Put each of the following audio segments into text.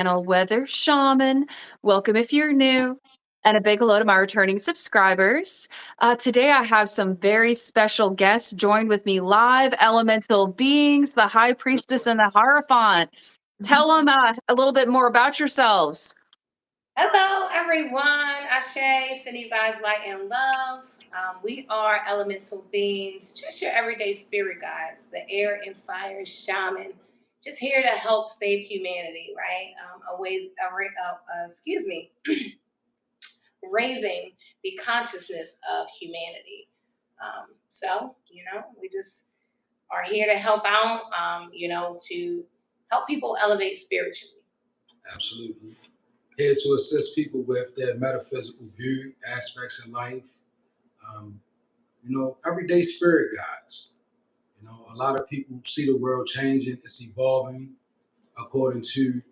channel, Weather Shaman. Welcome if you're new, and a big hello to my returning subscribers. Today, I have some very special guests joined with me live, elemental beings, the High Priestess and the Hierophant. Tell them a little bit more about yourselves. Hello, everyone. Ashe, sending you guys light and love. We are elemental beings, just your everyday spirit guides, the air and fire shaman, just here to help save humanity, right? Raising the consciousness of humanity. We just are here to help out, to help people elevate spiritually. Absolutely. Here to assist people with their metaphysical view, aspects in life. Um, everyday spirit guides. A lot of people see the world changing, it's evolving according to,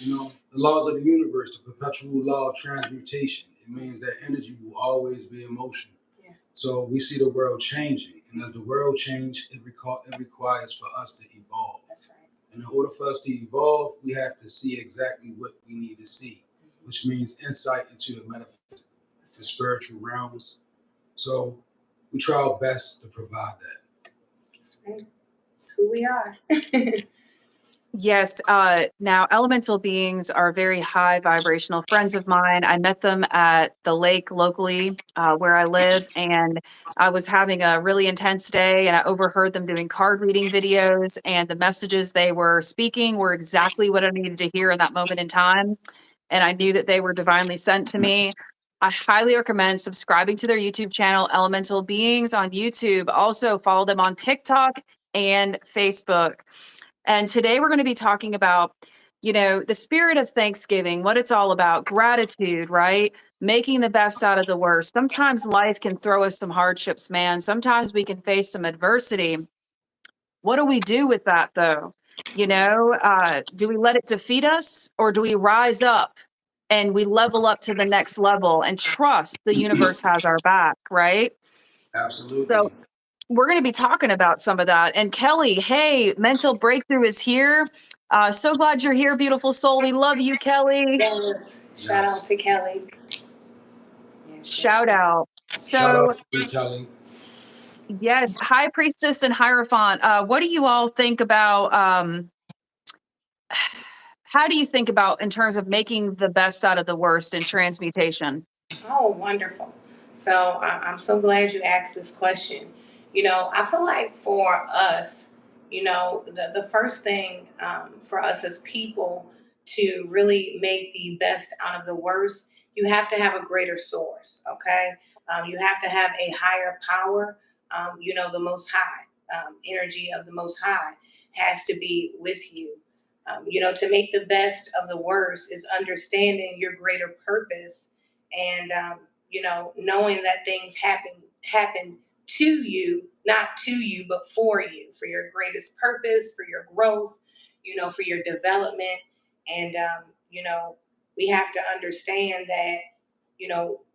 the laws of the universe, the perpetual law of transmutation. It means that energy will always be in motion. Yeah. So we see the world changing. And as the world changes, it requires for us to evolve. That's right. And in order for us to evolve, we have to see exactly what we need to see, which means insight into the metaphysical, the spiritual realms. So we try our best to provide that. That's right. That's who we are. Yes. Now, elemental beings are very high vibrational friends of mine. I met them at the lake locally where I live, and I was having a really intense day, and I overheard them doing card reading videos, and the messages they were speaking were exactly what I needed to hear in that moment in time. And I knew that they were divinely sent to me. I highly recommend subscribing to their YouTube channel, Elemental Beings on YouTube. Also, follow them on TikTok and Facebook. And today we're going to be talking about, the spirit of Thanksgiving, what it's all about, gratitude, right? Making the best out of the worst. Sometimes life can throw us some hardships, man. Sometimes we can face some adversity. What do we do with that, though? Do we let it defeat us, or do we rise up and we level up to the next level and trust the universe has our back, right? Absolutely. So we're going to be talking about some of that. And Kelly, hey, Mental Breakthrough is here. So glad you're here, beautiful soul. We love you, Kelly. Yes. Shout out to Kelly. Yes, Shout out. Shout So, out to you, Kelly. yes, High Priestess and Hierophant, what do you all think about? How do you think about in terms of making the best out of the worst in transmutation? Oh, wonderful. So I'm so glad you asked this question. I feel like for us, the first thing for us as people to really make the best out of the worst, you have to have a greater source, okay? You have to have a higher power, the most high energy of the most high has to be with you. To make the best of the worst is understanding your greater purpose and knowing that things happen to you, not to you, but for your greatest purpose, for your growth, for your development. And we have to understand that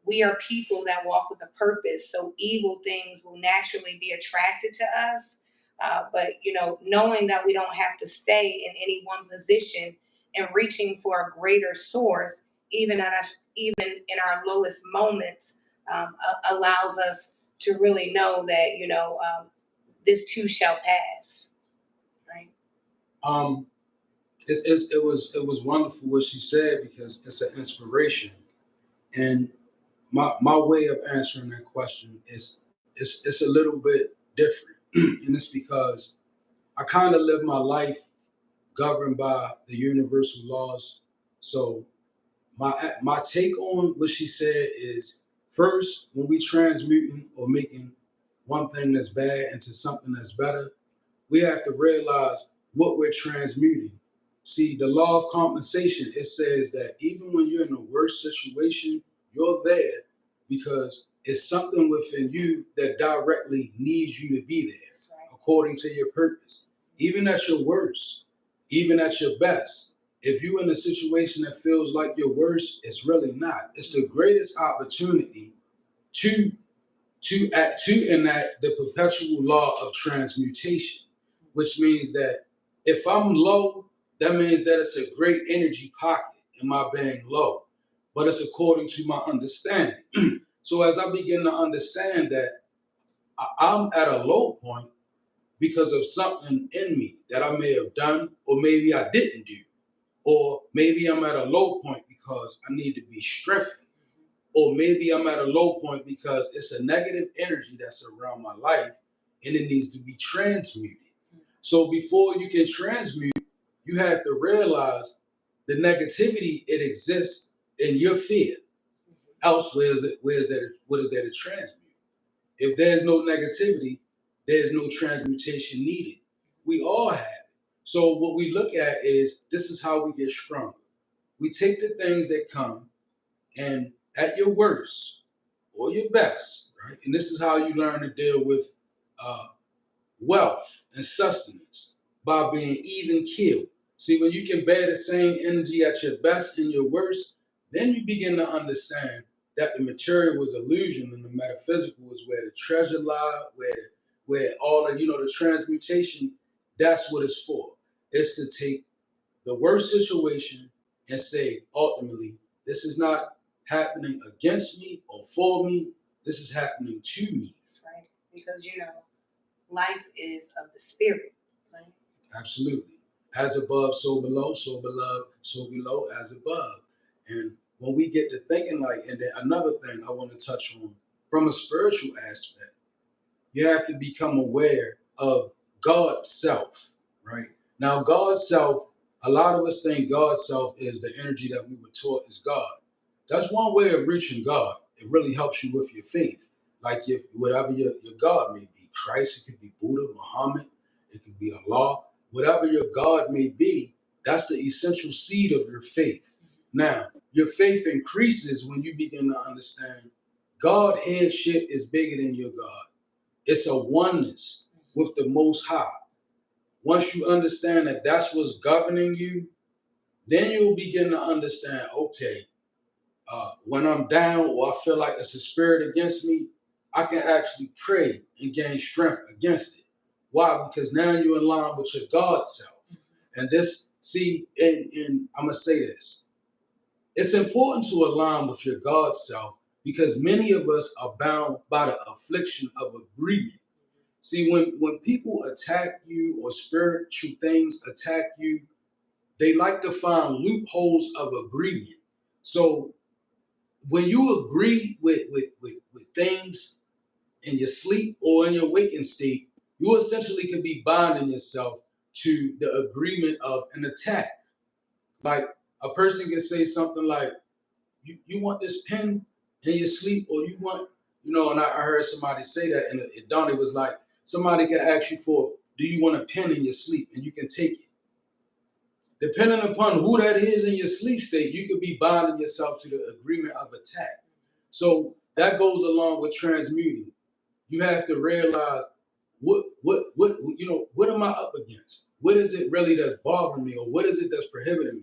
we are people that walk with a purpose, so evil things will naturally be attracted to us. But knowing that we don't have to stay in any one position and reaching for a greater source, even in our lowest moments, allows us to really know that this too shall pass. Right. Um, it was wonderful what she said because it's an inspiration. And my way of answering that question is it's a little bit different. And it's because I kind of live my life governed by the universal laws. So my take on what she said is, first, when we transmuting or making one thing that's bad into something that's better, we have to realize what we're transmuting. See, the law of compensation, it says that even when you're in the worst situation, you're there because it's something within you that directly needs you to be there, right, according to your purpose. Even at your worst, even at your best, if you're in a situation that feels like your worst, it's really not. It's the greatest opportunity to to enact the perpetual law of transmutation, which means that if I'm low, that means that it's a great energy pocket in my being low, but it's according to my understanding. So as I begin to understand that I'm at a low point because of something in me that I may have done, or maybe I didn't do, or maybe I'm at a low point because I need to be strengthened, or maybe I'm at a low point because it's a negative energy that's around my life and it needs to be transmuted. So before you can transmute, you have to realize the negativity it exists in your fear. Else, what is there to transmute? If there's no negativity, there's no transmutation needed. We all have it. So what we look at is this is how we get stronger. We take the things that come and at your worst or your best, right? And this is how you learn to deal with uh, wealth and sustenance by being even keeled. See, when you can bear the same energy at your best and your worst, then you begin to understand that the material was illusion and the metaphysical is where the treasure lies, where all the the transmutation. That's what it's for. It's to take the worst situation and say, ultimately, this is not happening against me or for me. This is happening to me. That's right. Because life is of the spirit, right? Absolutely. As above, so below, so below, so below, as above. And when we get to thinking like, and then another thing I want to touch on from a spiritual aspect, you have to become aware of God's self, right? Now, God's self, a lot of us think God's self is the energy that we were taught is God. That's one way of reaching God. It really helps you with your faith. Like if whatever your God may be, Christ, it could be Buddha, Muhammad, it could be Allah, whatever your God may be, that's the essential seed of your faith. Now, your faith increases when you begin to understand God headship is bigger than your God. It's a oneness with the Most High. Once you understand that that's what's governing you, then you'll begin to understand, okay, when I'm down or I feel like it's a spirit against me, I can actually pray and gain strength against it. Why? Because now you're in line with your God self. And this, see, and I'm going to say this. It's important to align with your God self because many of us are bound by the affliction of agreement. See, when people attack you or spiritual things attack you, they like to find loopholes of agreement. So when you agree with things in your sleep or in your waking state, you essentially could be binding yourself to the agreement of an attack. Like a person can say something like, you want this pen in your sleep, or you want, and I heard somebody say that, and Donnie was like, somebody can ask you for, do you want a pen in your sleep? And you can take it. Depending upon who that is in your sleep state, you could be binding yourself to the agreement of attack. So that goes along with transmuting. You have to realize what am I up against? What is it really that's bothering me, or what is it that's prohibiting me?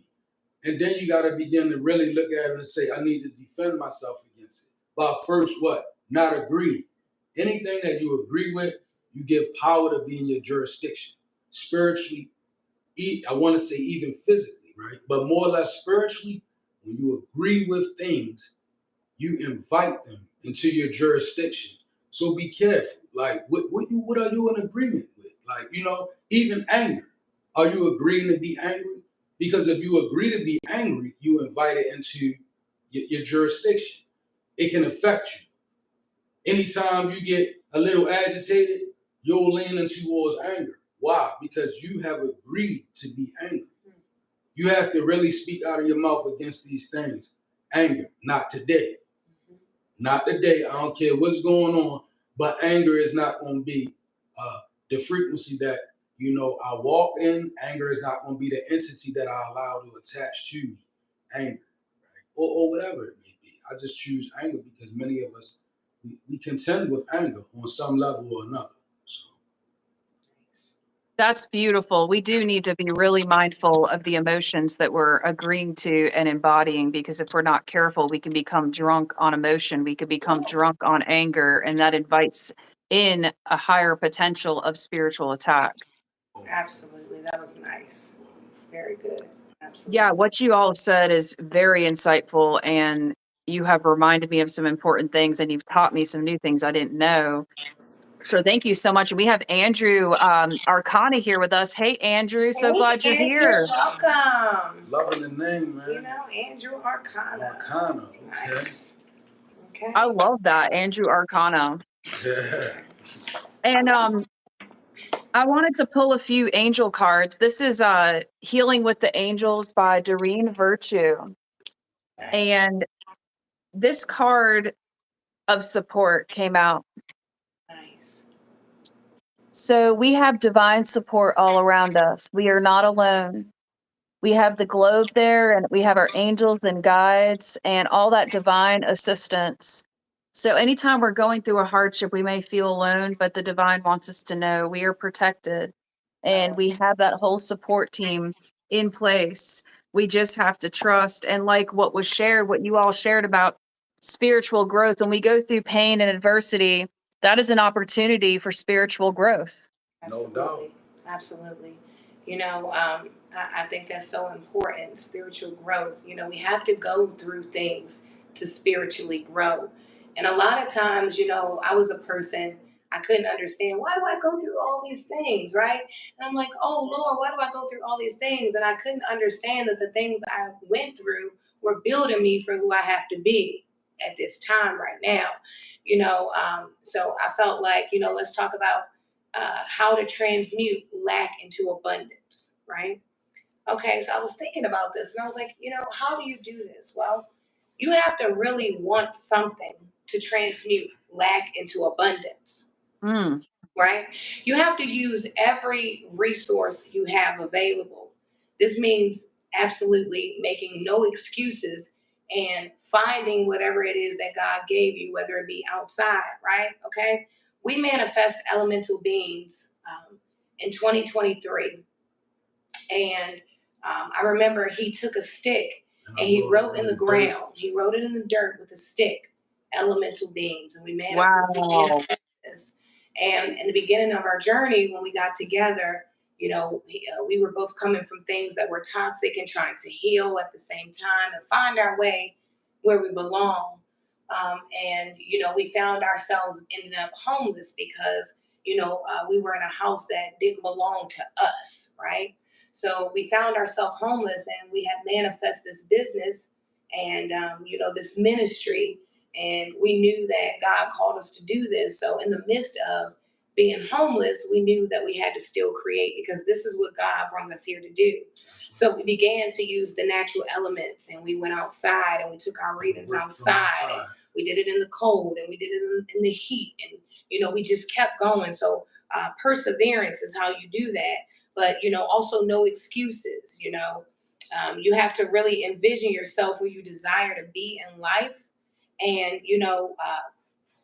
And then you got to begin to really look at it and say, I need to defend myself against it. But first, what? Not agree. Anything that you agree with, you give power to be in your jurisdiction. Spiritually, I want to say even physically, right? But more or less spiritually, when you agree with things, you invite them into your jurisdiction. So be careful. Like, what are you in agreement with? Like, even anger. Are you agreeing to be angry? Because if you agree to be angry, you invite it into your jurisdiction. It can affect you. Anytime you get a little agitated, you'll lean in towards anger. Why? Because you have agreed to be angry. You have to really speak out of your mouth against these things. Anger, not today. Not today. I don't care what's going on, but anger is not going to be the frequency that I walk in. Anger is not going to be the entity that I allow to attach to me. Anger, right? Or whatever it may be. I just choose anger because many of us we contend with anger on some level or another. So. That's beautiful. We do need to be really mindful of the emotions that we're agreeing to and embodying, because if we're not careful, we can become drunk on emotion. We could become drunk on anger, and that invites in a higher potential of spiritual attack. Absolutely. That was nice. Very good. Yeah, Absolutely. what you all said is very insightful, and you have reminded me of some important things, and you've taught me some new things I didn't know. So thank you so much. And we have Andrew Arcana here with us. Hey, Andrew, so Hey, glad you're Andrew, here. welcome. Loving the name, You man. know, Andrew Arcana. Arcana. Okay. Nice. I Okay. love that, Andrew Arcana. Yeah. And I wanted to pull a few angel cards. This is Healing with the Angels by Doreen Virtue. Nice. And this card of support came out. Nice. So we have divine support all around us. We are not alone. We have the globe there, and we have our angels and guides and all that divine assistance. So anytime we're going through a hardship, we may feel alone, but the divine wants us to know we are protected and we have that whole support team in place. We just have to trust. And like what was shared, what you all shared about spiritual growth, when we go through pain and adversity, that is an opportunity for spiritual growth. No doubt. Absolutely. Absolutely. You know, I think that's so important, spiritual growth. You know, we have to go through things to spiritually grow. And a lot of times, you know, I was a person, I couldn't understand, why do I go through all these things, right? And I'm like, oh, Lord, why do I go through all these things? And I couldn't understand that the things I went through were building me for who I have to be at this time right now. You know, so I felt like, you know, let's talk about how to transmute lack into abundance, right? Okay, so I was thinking about this and I was like, you know, how do you do this? Well, you have to really want something to transmute lack into abundance, Mm, right? You have to use every resource you have available. This means absolutely making no excuses and finding whatever it is that God gave you, whether it be outside, right? Okay. We manifest elemental beings in 2023. And I remember he took a stick and he wrote in the ground, he wrote it in the dirt with a stick, elemental beings. And we wow. manifest this. And in the beginning of our journey, when we got together, you know, we were both coming from things that were toxic and trying to heal at the same time and find our way where we belong. And, you know, we found ourselves ending up homeless because, you know, we were in a house that didn't belong to us, right? So we found ourselves homeless and we had manifest this business and, you know, this ministry. And we knew that God called us to do this. So in the midst of being homeless, we knew that we had to still create because this is what God brought us here to do. So we began to use the natural elements and we went outside and we took our readings outside and we did it in the cold and we did it in the heat. And, you know, we just kept going. So perseverance is how you do that. But, you know, also no excuses, you know. You have to really envision yourself where you desire to be in life. And, you know,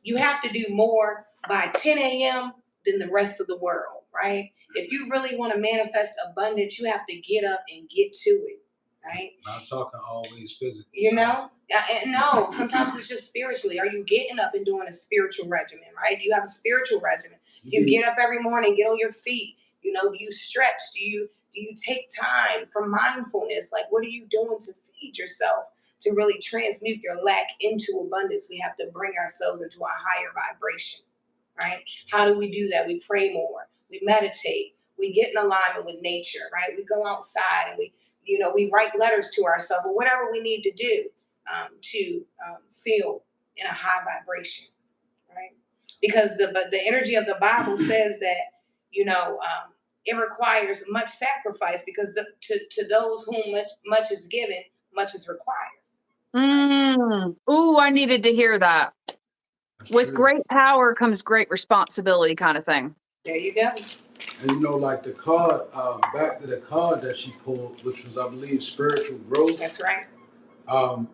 you have to do more by 10 a.m. than the rest of the world, right? If you really want to manifest abundance, you have to get up and get to it, right? Not talking always physical. You know? And no, sometimes it's just spiritually. Are you getting up and doing a spiritual regimen, right? You have a spiritual regimen. You get up every morning, get on your feet. You know, do you stretch? Do you take time for mindfulness? Like, what are you doing to feed yourself to really transmute your lack into abundance? We have to bring ourselves into a higher vibration, right? How do we do that? We pray more. We meditate. We get in alignment with nature, right? We go outside and we write letters to ourselves or whatever we need to do to feel in a high vibration, right? Because the energy of the Bible says that it requires much sacrifice because to those whom much is given, much is required. Mm. Ooh, I needed to hear that. That's With true. great power comes great responsibility, kind of thing. There you go. And you know, like the card, back to the card that she pulled, which was, I believe, spiritual growth. That's right. Um,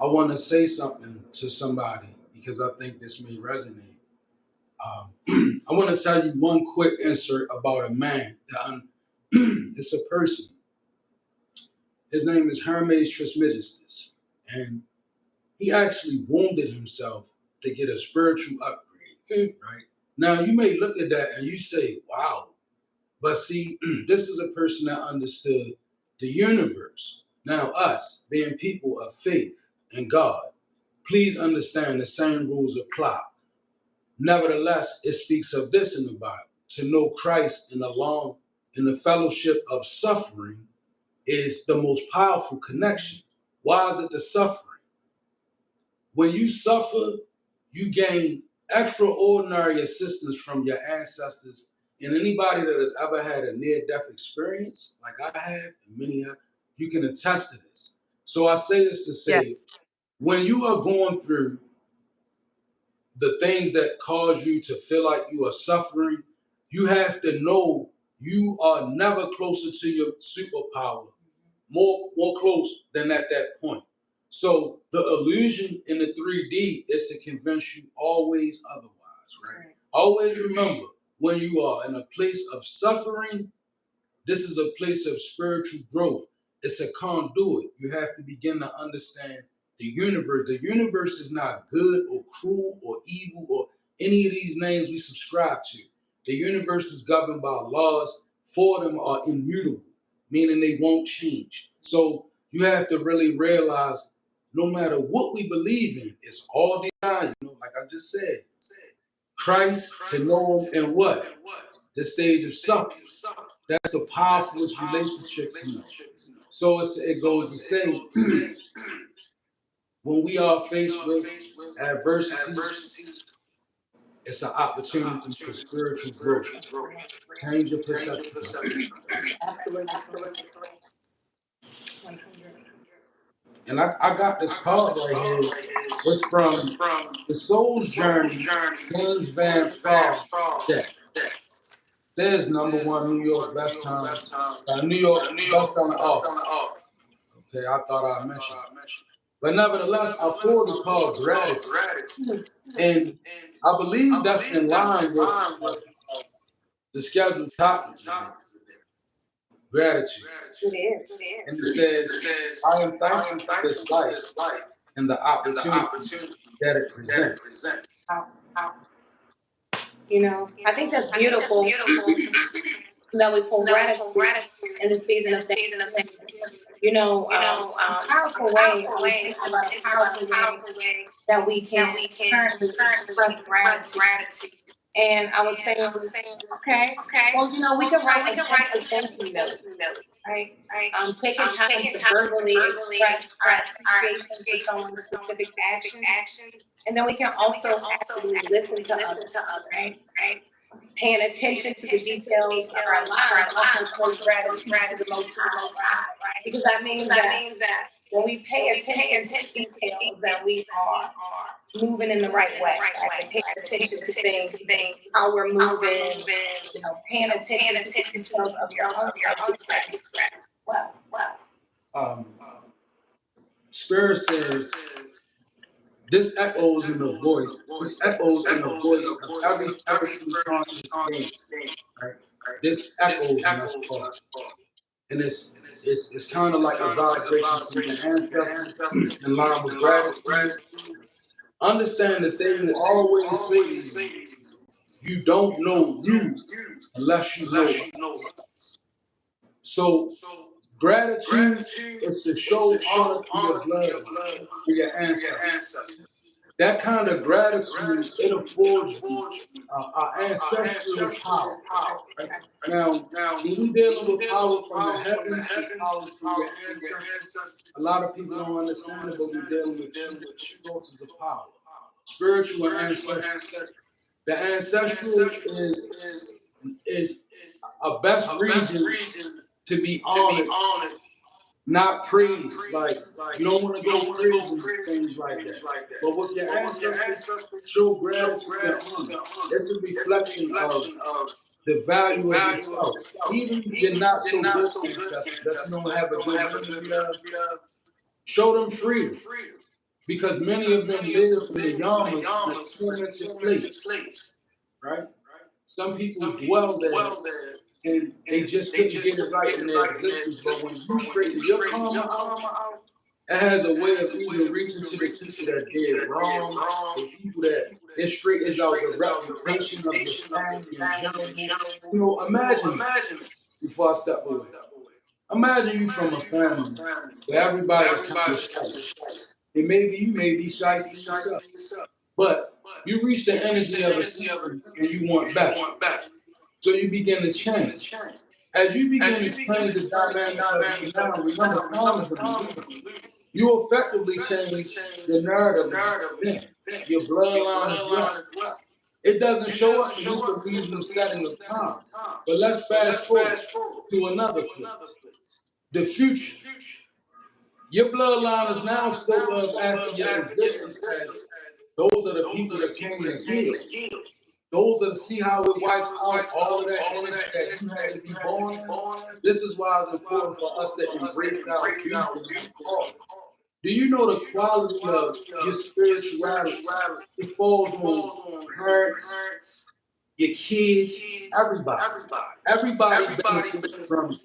I want to say something to somebody because I think this may resonate. I want to tell you one quick insert about a man. It's a person. His name is Hermes Trismegistus, and he actually wounded himself to get a spiritual upgrade. Right now, you may look at that and you say, "Wow," but see, this is a person that understood the universe. Now, us being people of faith and God, please understand the same rules apply. Nevertheless, it speaks of this in the Bible. To know Christ and along in the fellowship of suffering is the most powerful connection. Why is it the suffering? When you suffer, you gain extraordinary assistance from your ancestors. And anybody that has ever had a near-death experience, like I have, and many have, you can attest to this. So I say this to say, Yes. when you are going through the things that cause you to feel like you are suffering, you have to know you are never closer to your superpower, more close than at that point. So the illusion in the 3D is to convince you always otherwise, right? Always remember, when you are in a place of suffering, this is a place of spiritual growth. It's a conduit. You have to begin to understand the universe. The universe is not good or cruel or evil or any of these names we subscribe to. The universe is governed by laws. Four of them are immutable, meaning they won't change. So you have to really realize no matter what we believe in, it's all designed, like I just said. Christ to know him and what? The stage of suffering. That's the powerfulest relationship to know. So it goes to say, when we are faced with adversity, it's an opportunity for spiritual growth. Change your perception of it. Absolutely correct. 100. And I got this card right here. It's from The Soul's Journey, James Van Praagh deck. Says #1 New York best time, New York best-selling author. Okay, I thought I mentioned it. But nevertheless, I pulled the card gratitude. And I believe that's in line with the scheduled topic today, gratitude. It is. And it says, I am thankful for this life and the opportunity that it presents. I think that's beautiful that we pull gratitude in the season of Thanksgiving. A powerful way, I was thinking about a powerful way that we can currently express gratitude. And I was saying, okay, well, we can write a thank you note, right? Taking time to verbally express our appreciation for someone's specific actions. And then we can also actively listen to others, right? Paying attention to the details of our lives also shows gratitude to the Most High, right? Because that means that when we pay attention to details, that we are moving in the right way, right? Paying attention to things, how we're moving, paying attention to the details of your own life. Wow. Um, Spirit says, this echoes in the voice. This echoes in the voice of every spiritually conscious being. Right? This echoes in us all. And it's kind of like a vibration from your ancestors in line with gratitude. Understand that they will always say to you, you don't know you unless you know us. So gratitude is to show honor to your blood, to your ancestors. That kind of gratitude, it affords you our ancestral power. Right? Now, when we're dealing with power from the heavens and power from your ancestors, a lot of people don't understand it, but we're dealing with two different sources of power. Spiritual and ancestral. The ancestral is a best reason to be honored, not praised. Like, you don't want to go crazy and things like that. But with your ancestors, show gratitude and honor. It's a reflection of the value of yourself. Even your not so good ancestors that you don't have a good memory of, show them freedom. Because many of them live in the yamas in a tormented place, right? Some people dwell there and they just couldn't get it right in their existence. But when you straighten your karma out, it has a way of even reaching to the people that did wrong, the people that it straightens out the reputation of your family in general. Imagine it before I step away. Imagine you from a family where everybody is kind of shy. And maybe you may be shiesty yourself. But you reach the energy of attention and you want better. So you begin to change. As you begin to change the dynamic of you now, remember time is an illusion. You effectively change the narrative of your event. Your bloodline as well. It doesn't show up in just a reasonable setting of time. But let's fast forward to another place. The future. Your bloodline is now spoke of after your existence as those are the people that came to heal. Those are to see how it wipes out all of that energy that you had to be born in. This is why it's important for us to embrace our youth and our calling. Do you know the quality of your spirituality? It falls on parents, your kids, everybody. Everybody benefits from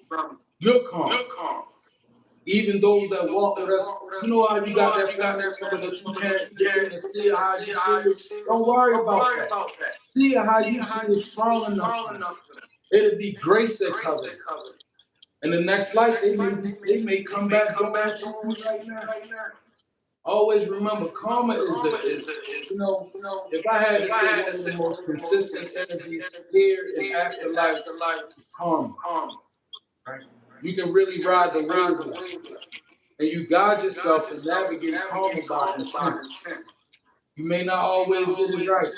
your karma. Even those that walk with us, you know how you got that family member that you can't get them to see it how you see it? Don't worry about that. See it how you see it strong enough for them. It'll be grace that covers it. In the next life, they may come back doing what you do right now. Always remember, karma is you know, if I had to say one of the most consistent energies here in afterlife, is karma. Right? You can really ride the wave of it. And you guide yourself and navigate karma by intent. You may not always get it right,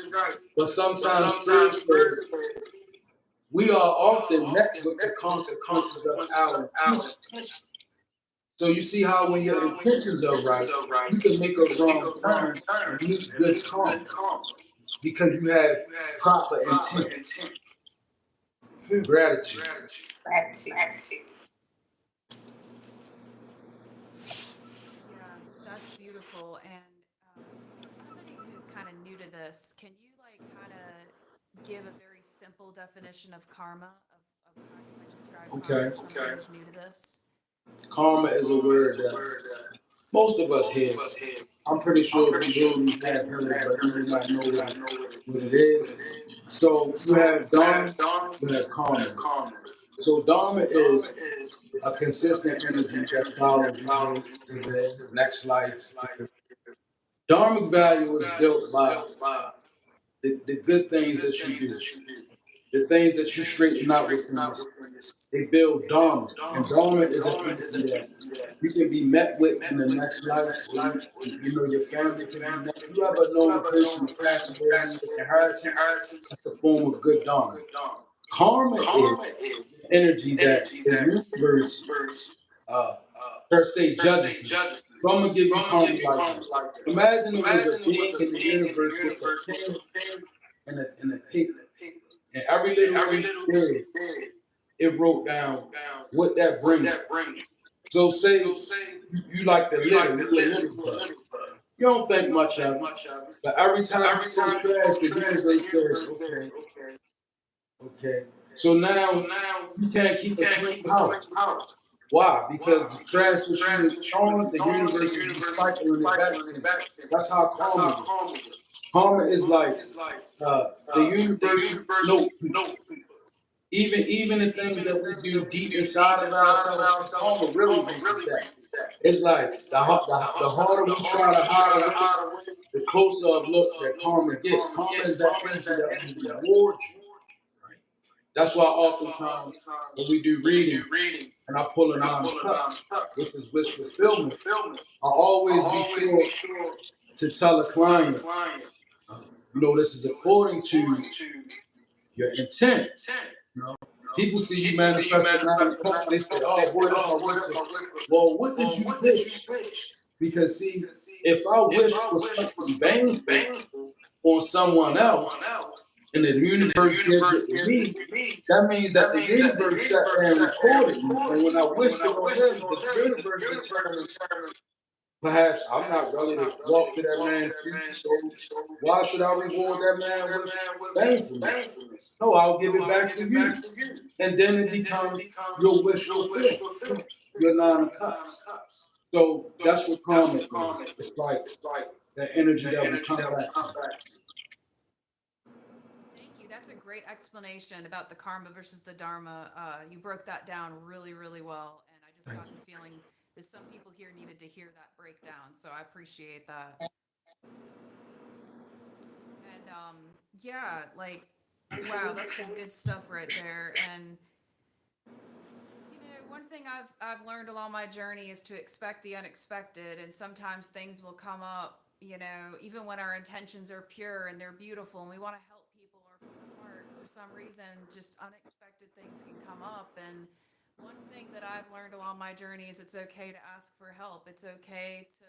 but sometimes spirit says we are often met with the consequences of our intentions. So you see how when your intentions are right, you can make a wrong turn and meet good karma because you have proper intent. Gratitude. Gratitude. Yeah, that's beautiful. And for somebody who's kind of new to this, can you like kind of give a very simple definition of karma, of how you would describe karma Okay. to somebody who's new to this? Karma is a word that most of us hear. I'm pretty sure the majority have heard it, but you may not know what it is. So you have dharma, you have karma. So dharma is a consistent energy that follows you day to day, next life. Dharmic value is built by the good things that you do, the things that you straighten out within yourself. They build dharma, and dharma is an energy that you can be met with in the next life, or you know your family can be met. You ever known a person to pass away and leave an inheritance? That's a form of good dharma. Karma is energy that the universe uh, per se judges you. So I'm gonna give you karma like this. Imagine it was a being in the universe with a pen and a paper, and every little thing you did, it wrote down what that brings. So say you like the litter, you a little bug. You don't think much of it, but every time you throw trash, the universe says, okay, okay. So now you can't keep a clean house. Why? Because the trash that you were throwing, the universe is recycling it back to you. That's how karma works. Karma is like the universe note people. Even the things that we do deep inside of ourselves, see, karma really hints at that. It's like the harder we try to hide away, the closer of look that karma gets. Karma is that energy that will reward you. Right? That's why oftentimes when we do reading and I pull a nine of cups, which is wish fulfillment, I always be sure to tell a client, this is according to your intent. You know, people see you manifest the nine of cups, they say, "Oh boy, that's my wish." Well, what did you wish? Because see, if I wish for something baneful on someone else, and the universe gives it to me, that means that the universe sat there and recorded me. And when I wished it on him, the universe determined perhaps I'm not ready to walk to that man's future, so why should I reward that man with thankfulness? No, I'll give it back to you. And then it becomes your wish fulfilled, your nine of cups. So that's what karma is. It's like that energy that will come back to you. Thank you. That's a great explanation about the karma versus the dharma. You broke that down really, really well, and just got the feeling that some people here needed to hear that breakdown. So I appreciate that. And yeah, like, wow, that's some good stuff right there. And one thing I've learned along my journey is to expect the unexpected, and sometimes things will come up, even when our intentions are pure and they're beautiful and we want to help people or from the heart, for some reason, just unexpected things can come up. And one thing that I've learned along my journey is it's okay to ask for help. It's okay to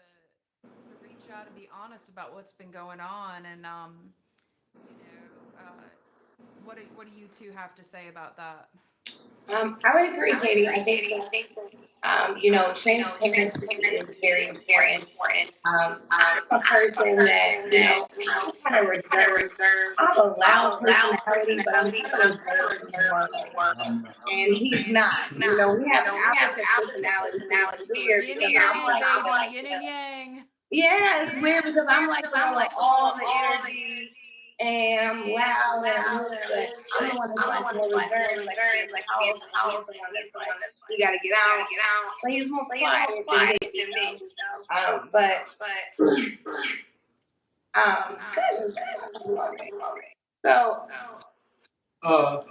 reach out and be honest about what's been going on. And you know, uh, what do you two have to say about that? I would agree, Katie. I think that transparency is very important. I'm a person that I'm kind of reserved. I have a loud personality, but I'm kind of reserved in the world. And he's not. We have opposite personalities, which is weird Yin because and I'm yang, like, baby. Yin and yang. yeah, it's weird because I'm like all the energy and I'm loud and I'm this, but I'm the one that's like more reserved, like to be in the house, and he's the one that's like, we gotta get out. But he's more quiet than me. But goodness, so Uh,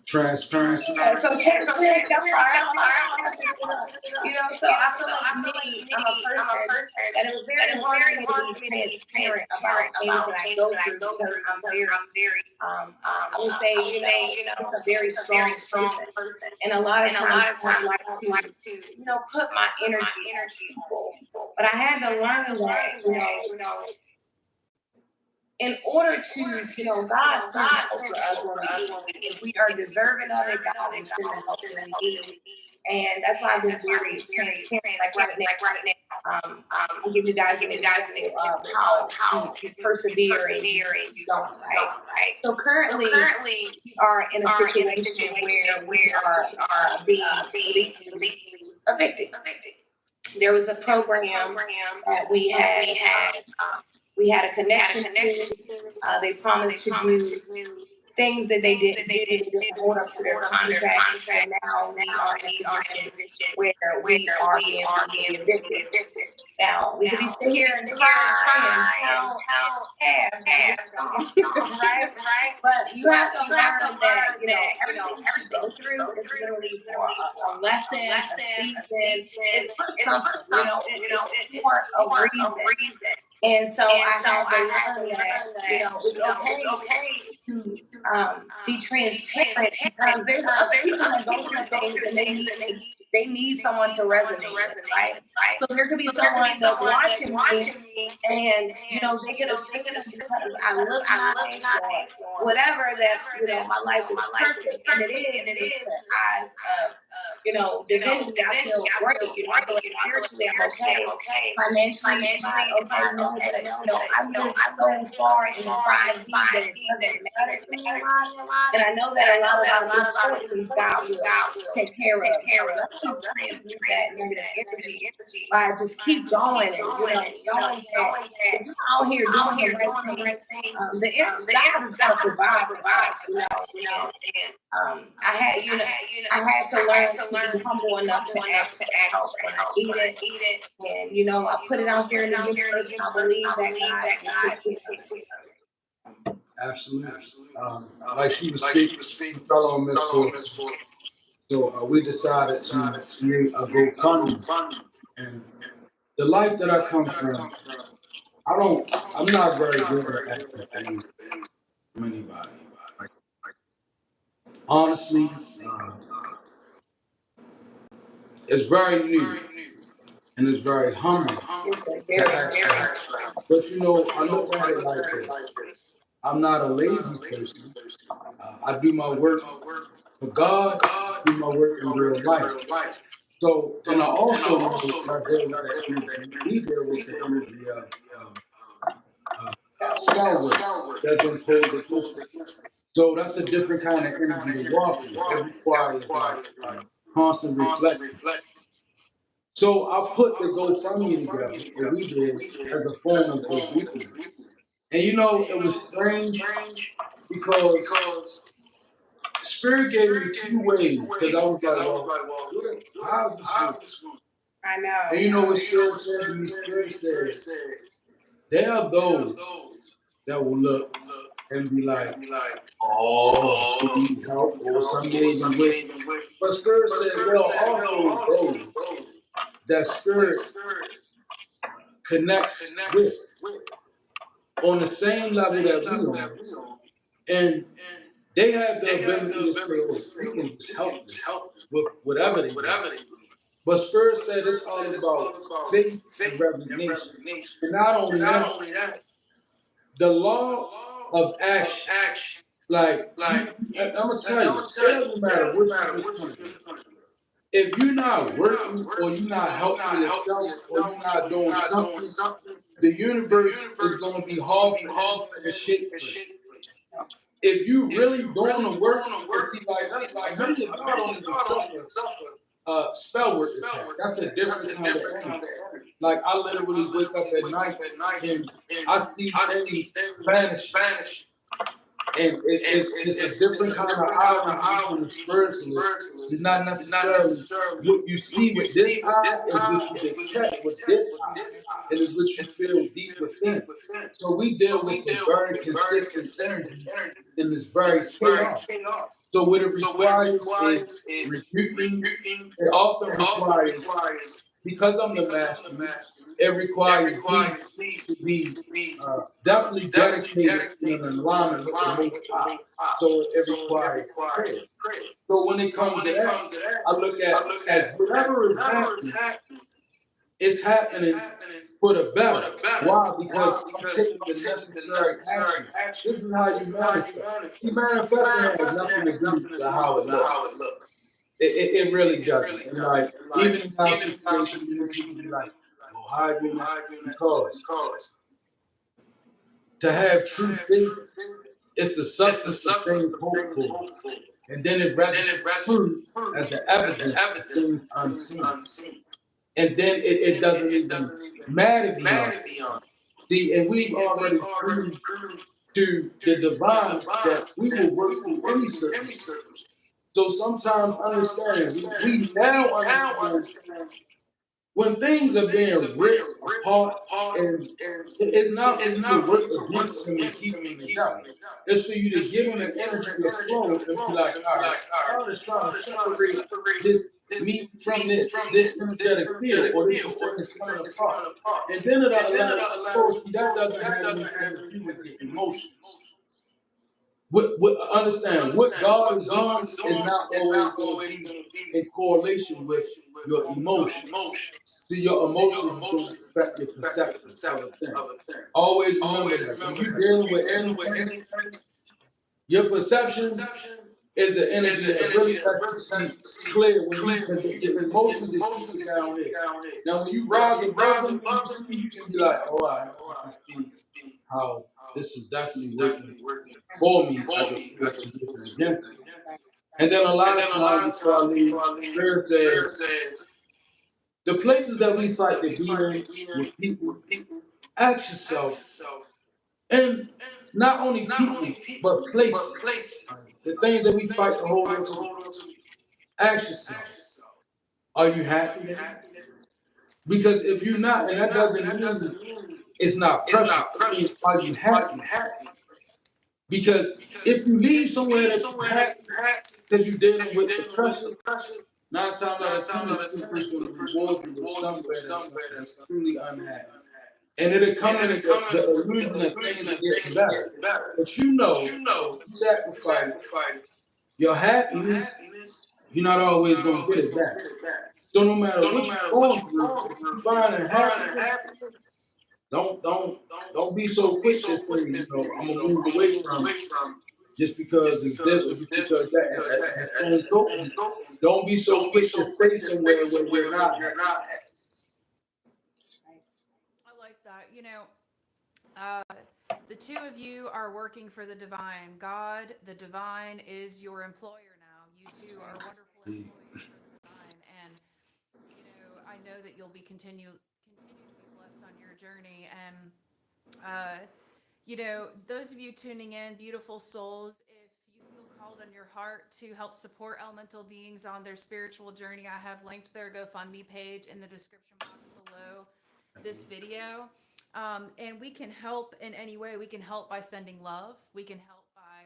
transparency. yeah, so transparency. I'm sorry, I'm picking it up. So I feel like me, I'm a person that it was very hard for me to be transparent about things that I go through because I'm very, I would say, it's a very strong person, and a lot of times I don't like to, put my energy on people. But I had to learn that, in order to, God sends help for us when we need it. If we are deserving of it, God will send the help that we need. And that's why I've been very transparent. Like right now, I'll give you guys an example of how you persevere and you don't, right? So currently, we are in a situation where we are being illegally evicted. There was a program that we had a connection to. They promised to do things that they didn't hold up to their contract, and now we are in a position where we are being legally evicted. Now we could be sitting here and cry and tell don't get me wrong, right? But you have to learn that everything that you go through is literally for a lesson, a season. It's for something, it's for a reason. And so I had to learn that, it's okay to be transparent because there's other people that go through things and they need someone to resonate with, right? So there could be someone that's watching me and they get offended because I look nice or whatever, that my life is perfect, and it is with the eyes of divinity. I feel great. I feel like spiritually I'm okay. Financially, I'm not okay. No, but I've lived so far in 5D that it doesn't matter to me a lot. And I know that a lot of our good fortunes God will take care of. So let's just transmute that negative energy by just keep going and knowing that if you're out here doing the right thing, God is gonna provide for us. I had to learn to be humble enough to ask for help when I need it. And I put it out there in the universe, and I believe that God will take care of it. Absolutely. Like she was speaking, we fell on Miss Ford. So we decided to create a GoFundMe. And the life that I come from, I'm not very good at asking for anything from anybody. Like, honestly, it's very new and it's very humbling to ask for help. But I look at it like this. I'm not a lazy person. I do my work for God, I do my work in real life. So, and I also know that I deal with that energy. We deal with the energy of spell work that's been pulled against us. So that's a different kind of energy to walk in. It requires like constant reflection. So I put the GoFundMe together, or we did, as a form of obedience. And it was strange because Spirit gave me two ways because I was like, well, how's this work? I And know. you know what Spirit said to me? Spirit said, there are those that will look and be like, oh, you need help, or some may even wish. But Spirit said there are also those that Spirit connects with on the same level that we on. And they have the ability to say, oh, we can just help them with whatever they need. But Spirit said it's all about faith and resignation. And not only that, the law of action. Like I'm gonna tell you, it doesn't matter what you just come from. If you're not working or you're not helping yourself or you're not doing something, the universe is gonna be half in the shape for you. If you really doing the work, and see, like a million y'all don't even suffer spell work attack. That's a different kind of energy. Like I literally wake up at night and I see things vanish. And it's a different kind of eye when you become a spiritualist. It's not necessarily what you see with this eye is what you detect with this eye. It is what you feel deep within. So we deal with a very consistent energy in this very chaos. So what it requires is rebuking. It often requires, because I'm the master, it requires me to be definitely dedicated in an alignment with the Most High. So it requires prayer. So when it comes to that, I look at as whatever is happening, it's happening for the better. Why? Because I'm taking the necessary action. This is how you manifest. See, manifesting has nothing to do with how it looks. It really doesn't. And like, even in our situation, many people be like, well, how are you doing that? Because to have true faith is the substance of things hoped for. And then it registers true as the evidence of things unseen. And then it doesn't even matter beyond. See, and we've already proved to the divine that we will work through any circumstance. So sometimes understand, we now understand when things are being ripped apart, and it's not for you to work against them and keep them together. It's for you to give them an energy of flow and be like, all right, God is trying to separate this me from this energetic field, or this thing is coming apart. And then it'll allow you to flow. See, that doesn't have anything to do with your emotions. Understand what God is doing is not always going to be in correlation with your emotions. See, your emotions is going to affect your perception of a thing. Always remember that when you're dealing with anything, your perception is the energy that really lets you see clear when you, because your emotions are keep it down there. Now, when you rise above them and you see, you can be like, oh, I can see how this is definitely working for me as opposed to working against me. And then a lot of times before I leave, Spirit says, the places that we fight to be in with people, ask yourself, and not only people, but places, the things that we fight to hold on to, ask yourself, are you happy there? Because if you're not, and that doesn't mean it's not pressure, it means are you happy? Because if you leave somewhere that you're happy because you're dealing with the pressure, 9 times out of 10, the universe going to reward you with somewhere that's truly unhappy. And it'll come in the illusion that things are getting better. But you know, if you sacrifice your happiness, you're not always going to get it back. So no matter what you're going through, if you find a happiness, don't don't don't be so quick to say, I'm gonna move away from it just because it's this or just because that. And the same token, don't be so quick to stay somewhere where you're not happy. I like that. Uh, the two of you are working for the divine. God, the divine, is your employer now. You two are wonderful employees for the divine, and I know that you'll be continue to be blessed on your journey. And those of you tuning in, beautiful souls, if you feel called on your heart to help support elemental beings on their spiritual journey, I have linked their GoFundMe page in the description box below this video. And we can help in any way. We can help by sending love. We can help by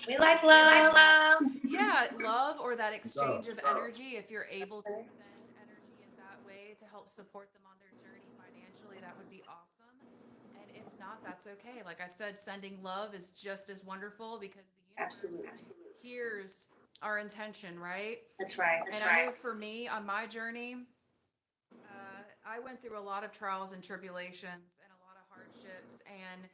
We like just sending love. that, yeah, love or that Love. exchange of energy. If you're able to send energy in that way to help support them on their journey financially, that would be awesome. And if not, that's okay. Like I said, sending love is just as wonderful because the universe Absolutely. hears our intention, right? That's right. And I know for me on my journey, I went through a lot of trials and tribulations and a lot of hardships, and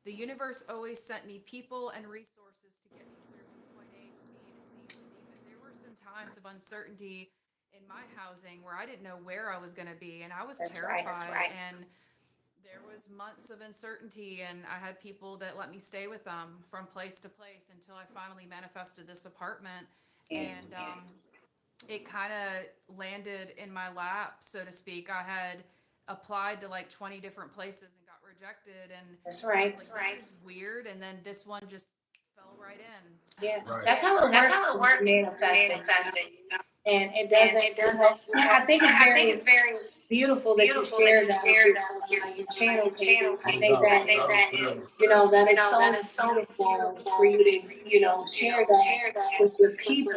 the universe always sent me people and resources to get me through from point A to B to C to D. But there were some times of uncertainty in my housing where I didn't know where I was going to be, and I was That's right. That's terrified. right. And there was months of uncertainty, and I had people that let me stay with them from place to place until I finally manifested this apartment. Yeah. And it kind of landed in my lap, so to speak. I had applied to like 20 different places and got rejected, and That's I right. was like, this is weird. And then this one just fell right in. Yeah. Right. That's how it works when you're manifesting. And it doesn't, I think it's very beautiful that you share that with your channel, Katie. I No think doubt. that, that is so beautiful for you to, share that with the people.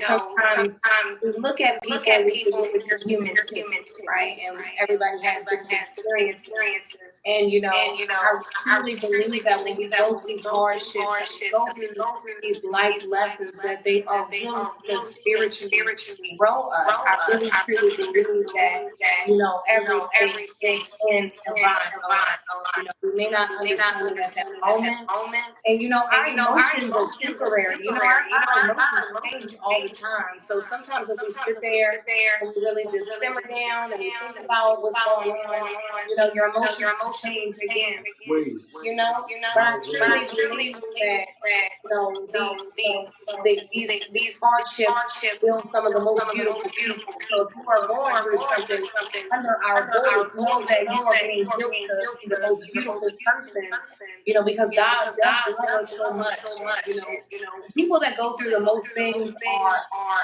Sometimes we look at people and we forget that they're human too, right? And everybody has different experiences. And, I truly believe that when we go through hardships, and we go through these life lessons, that they are really to spiritually grow us. I really truly believe that, everything is in divine alignment. We may not understand it at that moment. And our emotions are temporary. Our emotions change all the time. So sometimes if we sit there and we really just simmer down and we think about what's going on, your emotions can change again. Ways. But I Right truly ways. believe that these hardships build some of the most beautiful people. So if you are going through something under our voice, know that you are being built to be the most beautiful person. Because God does love us so much. The people that go through the most things are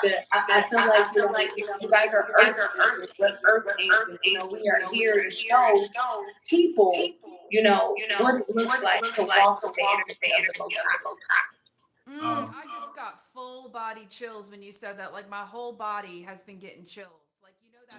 I feel like you guys are earth angels. We're earth angels. We are here to show people what it looks like to walk with the energy of the Most High. Um, I just got full body chills when you said that. Like my whole body has been getting chills. Like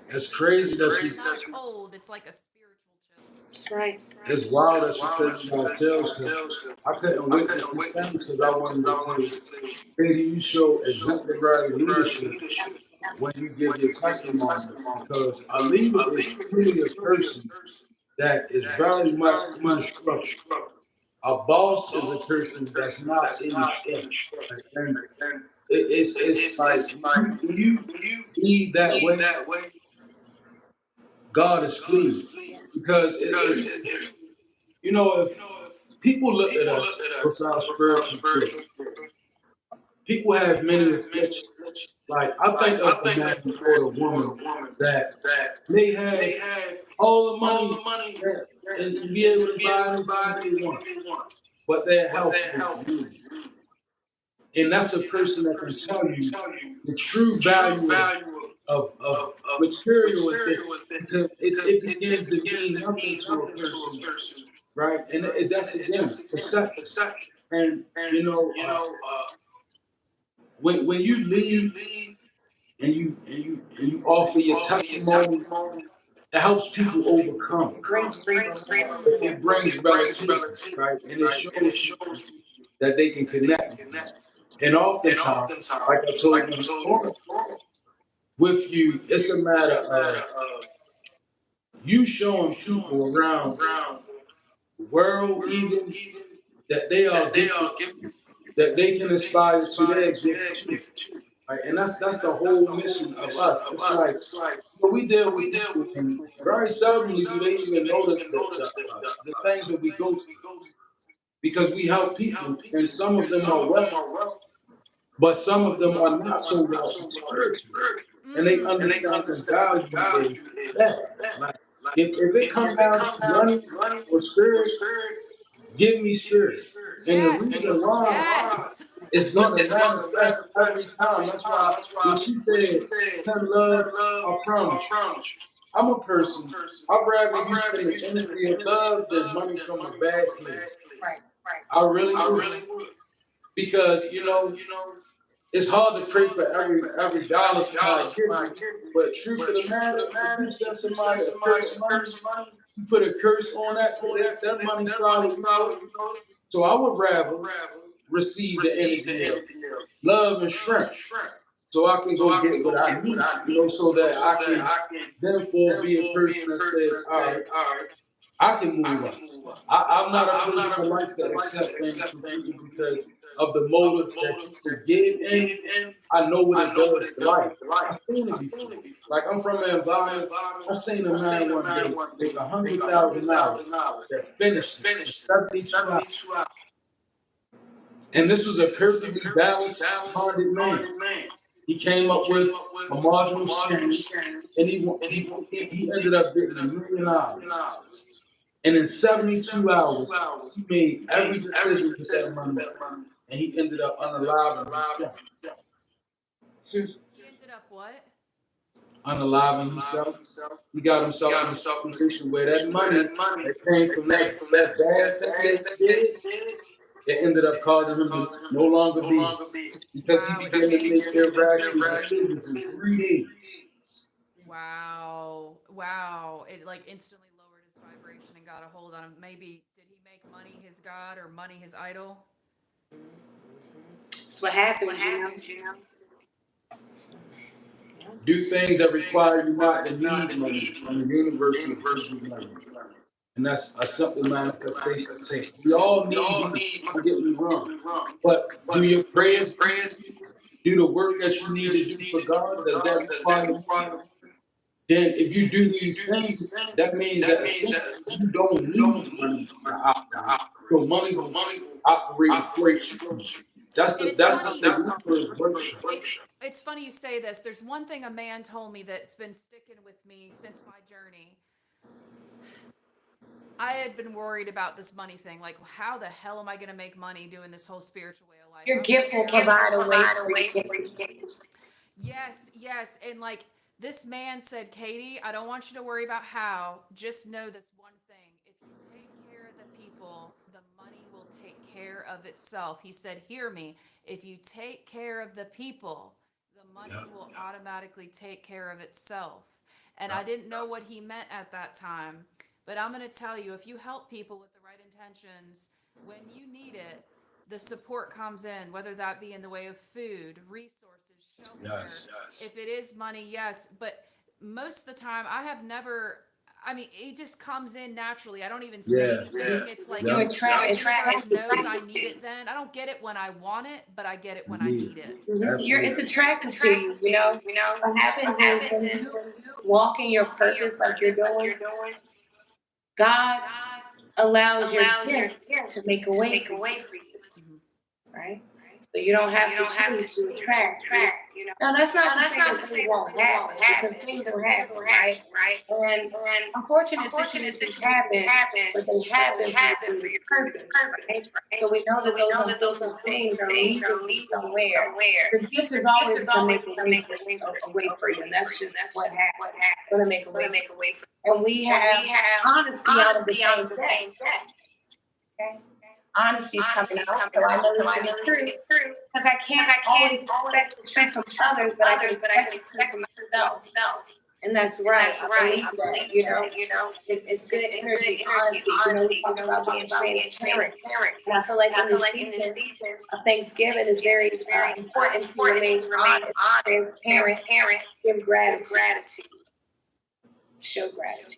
that it's spiritual crazy chill. that It's you. not a cold. It's like a spiritual chill. That's right. It's wild that you said you got chills because I couldn't witness the thing because I wanted to say, Katie, you show exemplary leadership when you give your testimony because a leader is truly a person that is very much in the struggle. A boss is a person that's not in the struggle. And it's like when you lead that way, God is pleased because if people look at us without spiritual gifts, people have many afflictions. Like I think of the man or the woman that they have all the money and be able to buy anything they want, but their health is ruined. And that's the person that can tell you the true value of material is this because it begins to mean nothing to a person, right? And that's again perception. And when you lead and you offer your testimony, it helps people overcome. It brings freedom. It brings relativity, right? And it shows people that they can connect with you. And oftentimes, like I told you before, with you, it's a matter of you showing people around the world, even that they are gifted, that they can aspire to their gift too. Right? And that's the whole mission of us. It's like we deal with people, and very seldomly do they even notice the things that we go through because we help people, and some of them are wealthy, but some of them are not so wealthy spiritually, and they understand the value is that. Like, if it comes down to money or spirit, give me spirit. And the Yes. reason why Yes. it's gonna manifest every time. That's why when she said, "Ten love," I promise you, I'm a person. I'd rather you spend the energy of love than money from a bad place. Right. I really would, because it's hard to pray for every dollar somebody gives you. But truth of the matter, if you send somebody a curse money, you put a curse on that, that money follow you. So I would rather receive the energy of love and strength, so I can go get what I need, so that I can then for be a person that says, all right, I can move up. I'm not a person that likes to accept things from people because of the motive that people give in. I know what it does to life. I've seen it before. Like, I'm from an environment. I seen a man one day make $100,000 that finished it in 72 hours. And this was a perfectly balanced minded man. He came up with a marginal scam, and he ended up getting $1 million. And in 72 hours, he made every decision with that money, and he ended up unaliving himself. He ended up what? Unaliving himself. He got himself in a situation where that money that came from that bad thing that he did, it ended up causing him to no longer be, because he Wow, it began to make changed him. irrational decisions in 3 days. Wow. Wow. It like instantly lowered his vibration and got a hold on him. Maybe did he make money his god or money his idol? That's what happens, Do things that require you not to need money, and the universe will give you money. And that's a simple manifestation of faith. We all need money, don't get me wrong. But do your prayers, do the work that you need to do for God, does that require money? Then if you do these things, that means that essentially you don't need money to operate. So money will operate and flow through you. And it's That's how funny. the universe works. It's funny you say this. There's one thing a man told me that's been sticking with me since my journey. I had been worried about this money thing. Like, how the hell am I going to make money doing this whole spiritual way of life? Your I was gift will provide a way for you to get. Yes, yes. And like this man said, Katie, I don't want you to worry about how. Just know this one thing. If you take care of the people, the money will take care of itself. He said, hear me. If you take care of the people, the money Yep. will automatically take care of itself. And I Yep. didn't know what he meant at that time. But I'm going to tell you, if you help people with the right intentions, when you need it, the support comes in, whether that be in the way of food, resources, shelter. Yes. If it is money, yes. But most of the time, I have never, I mean, it just comes in naturally. I don't even say Yeah. anything. It's like You Yep. the attract. universe knows I need it then. I don't get it when I want it, but I get it when I Indeed. need it. It's Absolutely. attracted to you. What happens is when you walk in your purpose like you're doing, God allows your gift to make a way for you, Mhm. right? So you don't have to choose to attract. Now that's not to say that things won't happen, because things will happen, right? And unfortunate situations happen, but they happen for your greatest purpose, right? So we know that those unfortunate things are leading you somewhere. The gift is always going to make a way for you, and that's just what happens. It's going to make a way for you. And we have honesty out of the same thing. Okay? Honesty is coming out, so I know this to be true, because I can't always expect the truth from others, but I can expect the truth from myself. And that's right. I believe that, it's good energy, honesty. We talk about being transparent. And I feel like in this season of Thanksgiving, it's very important to remain honest, transparent, give gratitude, show gratitude.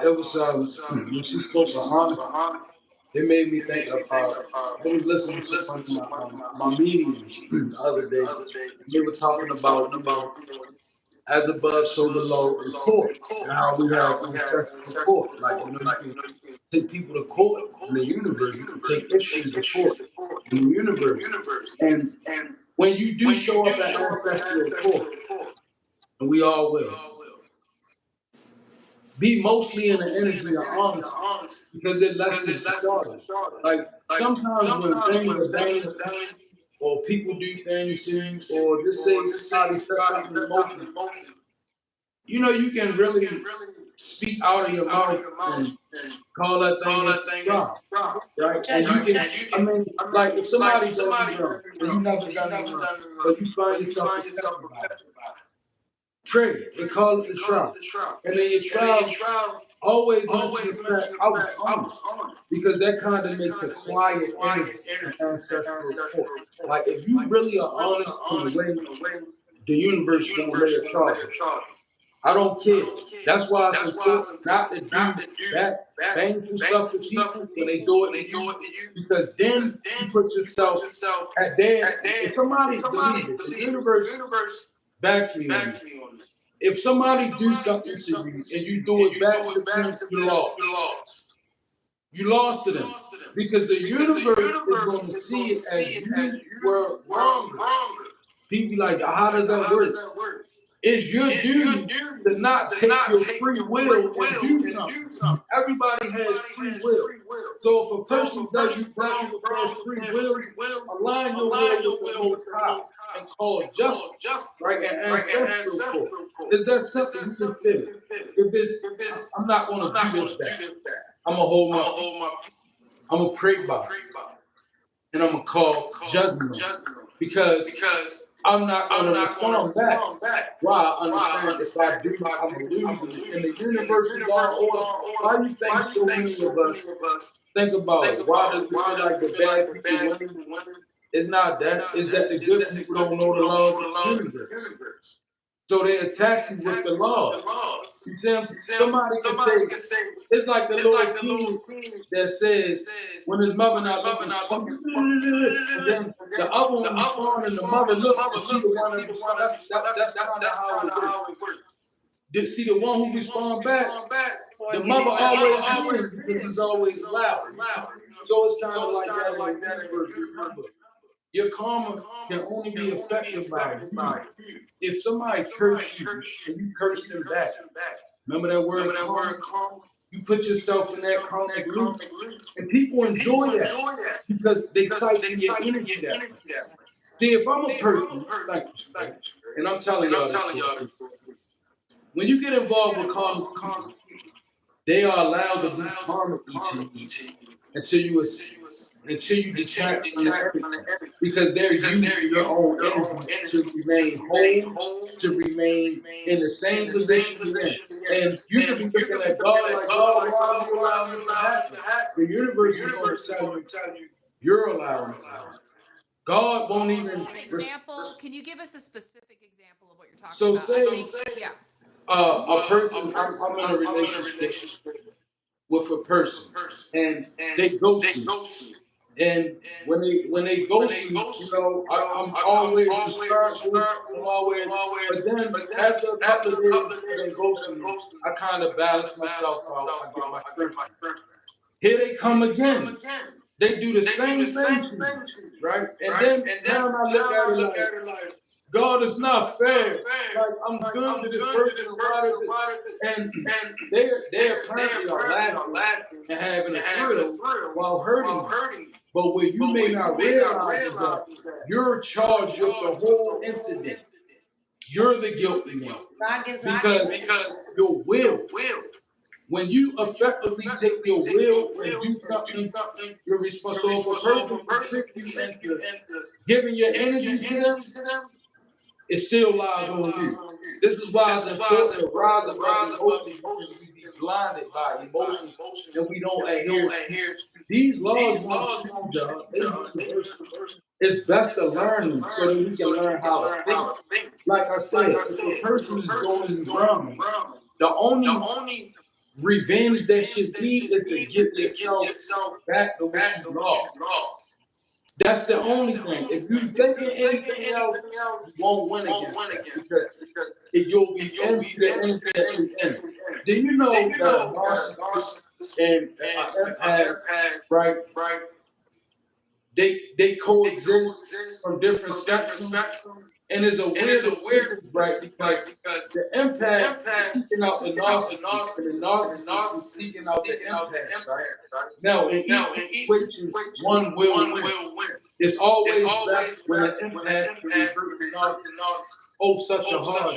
It was when she spoke of honesty, it made me think of I was listening to one of my mediums the other day. They were talking about, as above, so below in courts, and how we have ancestral court. Like, you can take people to court in the universe. You can take issues to court in the universe. And when you do show up at ancestral court, and we all will, Be mostly in the energy of honesty because it lessens the charges. Like sometimes when things are done or people do things to you, or just say somebody says something in motion, you can really speak out of your mouth and call that thing into God, right? And you can, I mean, like if somebody does you wrong and you never done them wrong, but you find yourself affected by it, pray and call it the trial. And then your trial always mention the fact I was honest, because that kind of makes a quiet energy in ancestral court. Like if you really are honest in the way the universe won't lay a charge. I don't care. That's why it's important not to do that painful stuff to people when they do it to you, because then you put yourself at their. If somebody believe it, the universe backs me on this. If somebody do something to you and you do it back to them, you lost. You lost to them because the universe is going to see it as you were wrong. People be like, how does that work? It's your duty to not take your free will and do something. Everybody has free will. So if a person does you wrong with their free will, align your will with the Most High and call justice, right? And ancestral court. It's that simple. You can feel it. If it's, I'm not going to do this back. I'm going to hold my, I'm going to pray by it. And I'm going to call judgment because I'm not going to respond back. Why? I understand if I do, I'm a loser. In the universe of law and order, why do you think so many of us think about it? Why does it feel like the bad people win? It's not that. It's that the good people don't know the laws of the universe. So they attack you with the laws. You see them? Somebody can say, it's like the little kid that says, when his mother not looking, and then the other one respond and the mother look and see the one that respond. That's kind of how it works. See the one who respond back, the mother always wins because he's always loud. So it's kind of like that in the universe. Remember, your karma can only be affected by you. If somebody cursed you and you curse them back, remember that word karma? You put yourself in that karmic loop. And people enjoy that because they siphon your energy that way. See, if I'm a person, thank you, and I'm telling y'all this, when you get involved with karmic people, they are allowed to be karmic to you until you detach from the energy, because they're using your own energy to remain whole, to remain in the same position you're in. And you could be looking at God like, God, why are you allowing this to happen? The universe is going to tell you you're allowing it to happen. God won't even. Can you give us a specific example of what you're talking So about? say Yeah. a person, I'm in a relationship with a person, and they ghost me. And when they ghost me, I'm always respectful. I'm always, but then after a couple of days of them ghosting me, I kind of balance myself out. I get my strength. Here they come again. They do the same thing to me, right? And then now I look at it like, God, it's not fair. Like I'm good to this person, why does it? And they apparently are laughing and having a thrill while hurting me. But what you may not realize is that you're charged with the whole incident. You're the guilty one because your will. When you effectively take your will and do something, you're responsible. So if a person can trick you into giving your energy to them, it still lies on you. This is why it's important to rise above emotions, because we be blinded by emotions and we don't adhere to these laws. Won't teach you, dog. They universal. It's best to learn them so that we can learn how to think. Like I said, if a person is doing you wrong, the only revenge that should be is to get yourself back to what you lost. That's the only thing. If you thinking anything else, you won't win against that, because you'll be empty the energy that you're in. Do you know that a narcissist and an empath, right? they coexist from different spectrums, and it's a weird existence, right? Because the empath is seeking out the narcissist, and the narcissist is seeking out the empath, right? Now, in each situation, one will win. It's always best when the empath can revert the narcissist. Oh, such a hard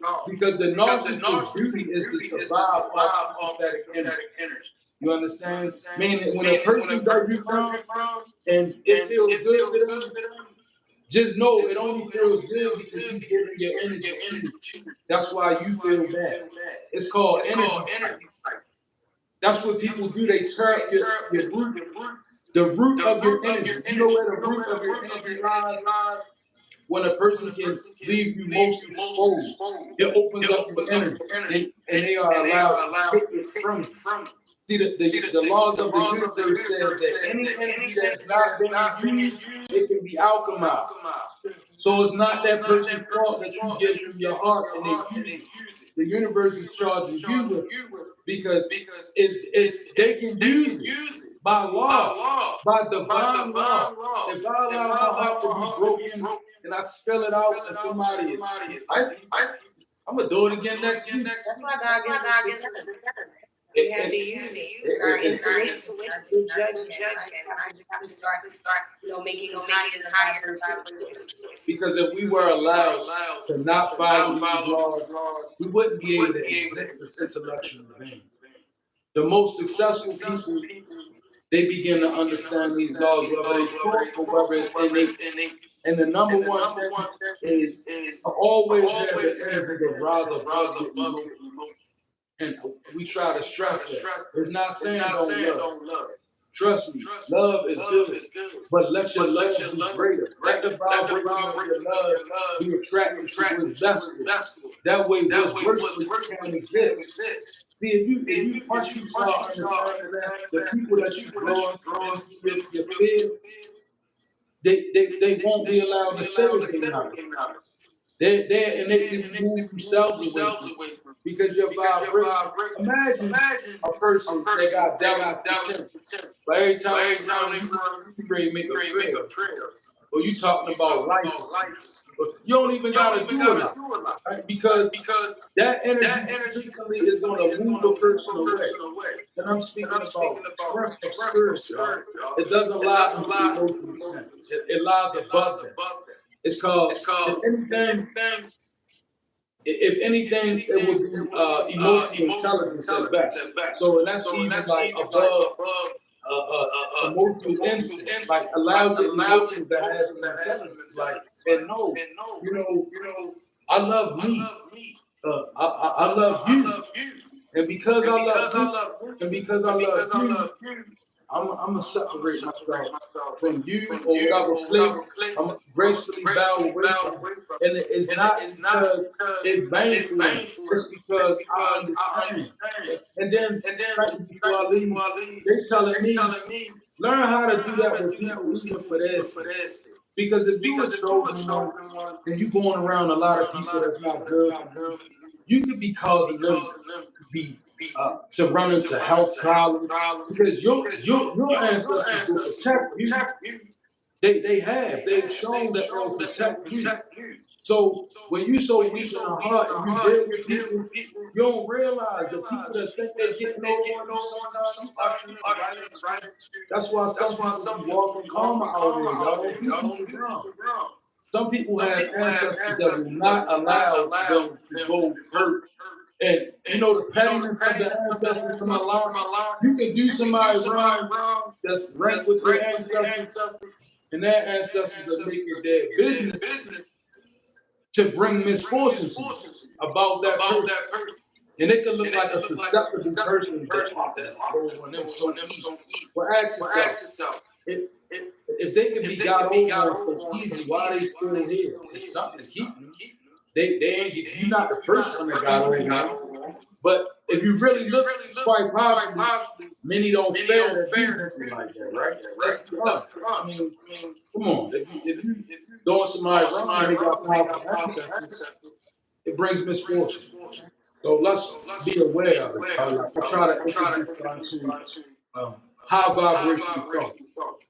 job. Because the narcissist's duty is to survive off empathetic energy. You understand? Meaning, when a person does you wrong and it feels good to them, just know it only feels good because you're giving your energy to it. That's why you feel bad. It's called energy fight. That's what people do. They tear up your root, the root of your energy. You know where the root of your energy lies? When a person can leave you most exposed, it opens up your energy. They are allowed to take it from you. See, the laws of the universe says that any energy that's not being used, it can be alchemized. So it's not that person's fault that you give them your heart and they use it. The universe is charging you with it because they can use it by law, by divine law. If I allow my heart to be broken and I spill it out and somebody is, I'm gonna do it again next week. That's why God gives us discernment. We have to use our intuition, our good judgment, right? We have to start, making higher vibrations. Because if we were allowed to not follow these laws, we wouldn't be able to exist this intellectual vein. The most successful people, they begin to understand these laws, whether they talk or whether it's innate. And the number one thing is to always have the energy to rise above your emotions. And we try to stress that. It's not saying don't love. Trust me, love is good, but let your love be greater. Let the vibration of your love be attracted to what's best for you. That way, what's worse for you can't exist. See, if you once you start understanding that, the people that you draw into your field, they won't be allowed to say what they not. They're innately move themselves away from you because your vibration. Imagine a person that got devil potential. But every time you ready to make a prayer, or you talking about life, you don't even gotta do a lot, right? Because that energy particularly is going to move a person away. And I'm speaking about strength of spirit, y'all. It doesn't lie in the emotional sense. It lies above that. It's called, if anything, it would be emotional intelligence at best. So, and that's even like above emotional instinct. Like, allow your emotions to have some intelligence. Like, and know, I love me. I love you. And because I love you, and because I love you, I'm gonna separate myself from you or whatever place. I'm gracefully bow away from it. And it's not because it's painful, it's because I understand. And then right before I leave, they telling me, learn how to do that with people even for this. Because if you a chosen one and you going around a lot of people that's not good for you could be causing them to be to run into health problems because your ancestors will protect you. They've shown that they'll protect you. So when you so weak in the heart and you deal with people, you don't realize the people that think they're getting over on you sometimes you ushering them right into. That's why some people be walking karma out here. Y'all don't do people wrong. Some people have ancestors that will not allow them to go hurt. And the pettiness of the ancestors from a line, you can do somebody wrong that's ranked with their ancestors, and their ancestors are making their business to bring misfortune to you about that person. And it can look like a susceptible person that goes on them so easy. Well, ask yourself, if they can be got over so easy, why are they still here? It's something to keep them. You're not the first one that got over them. But if you really look quite possibly, many don't fare that people like that, right? Let's be honest. I mean, come on. If you doing somebody wrong and they got powerful ancestors, it brings misfortune. So let's be aware of it. I try to introduce to high vibrational thought.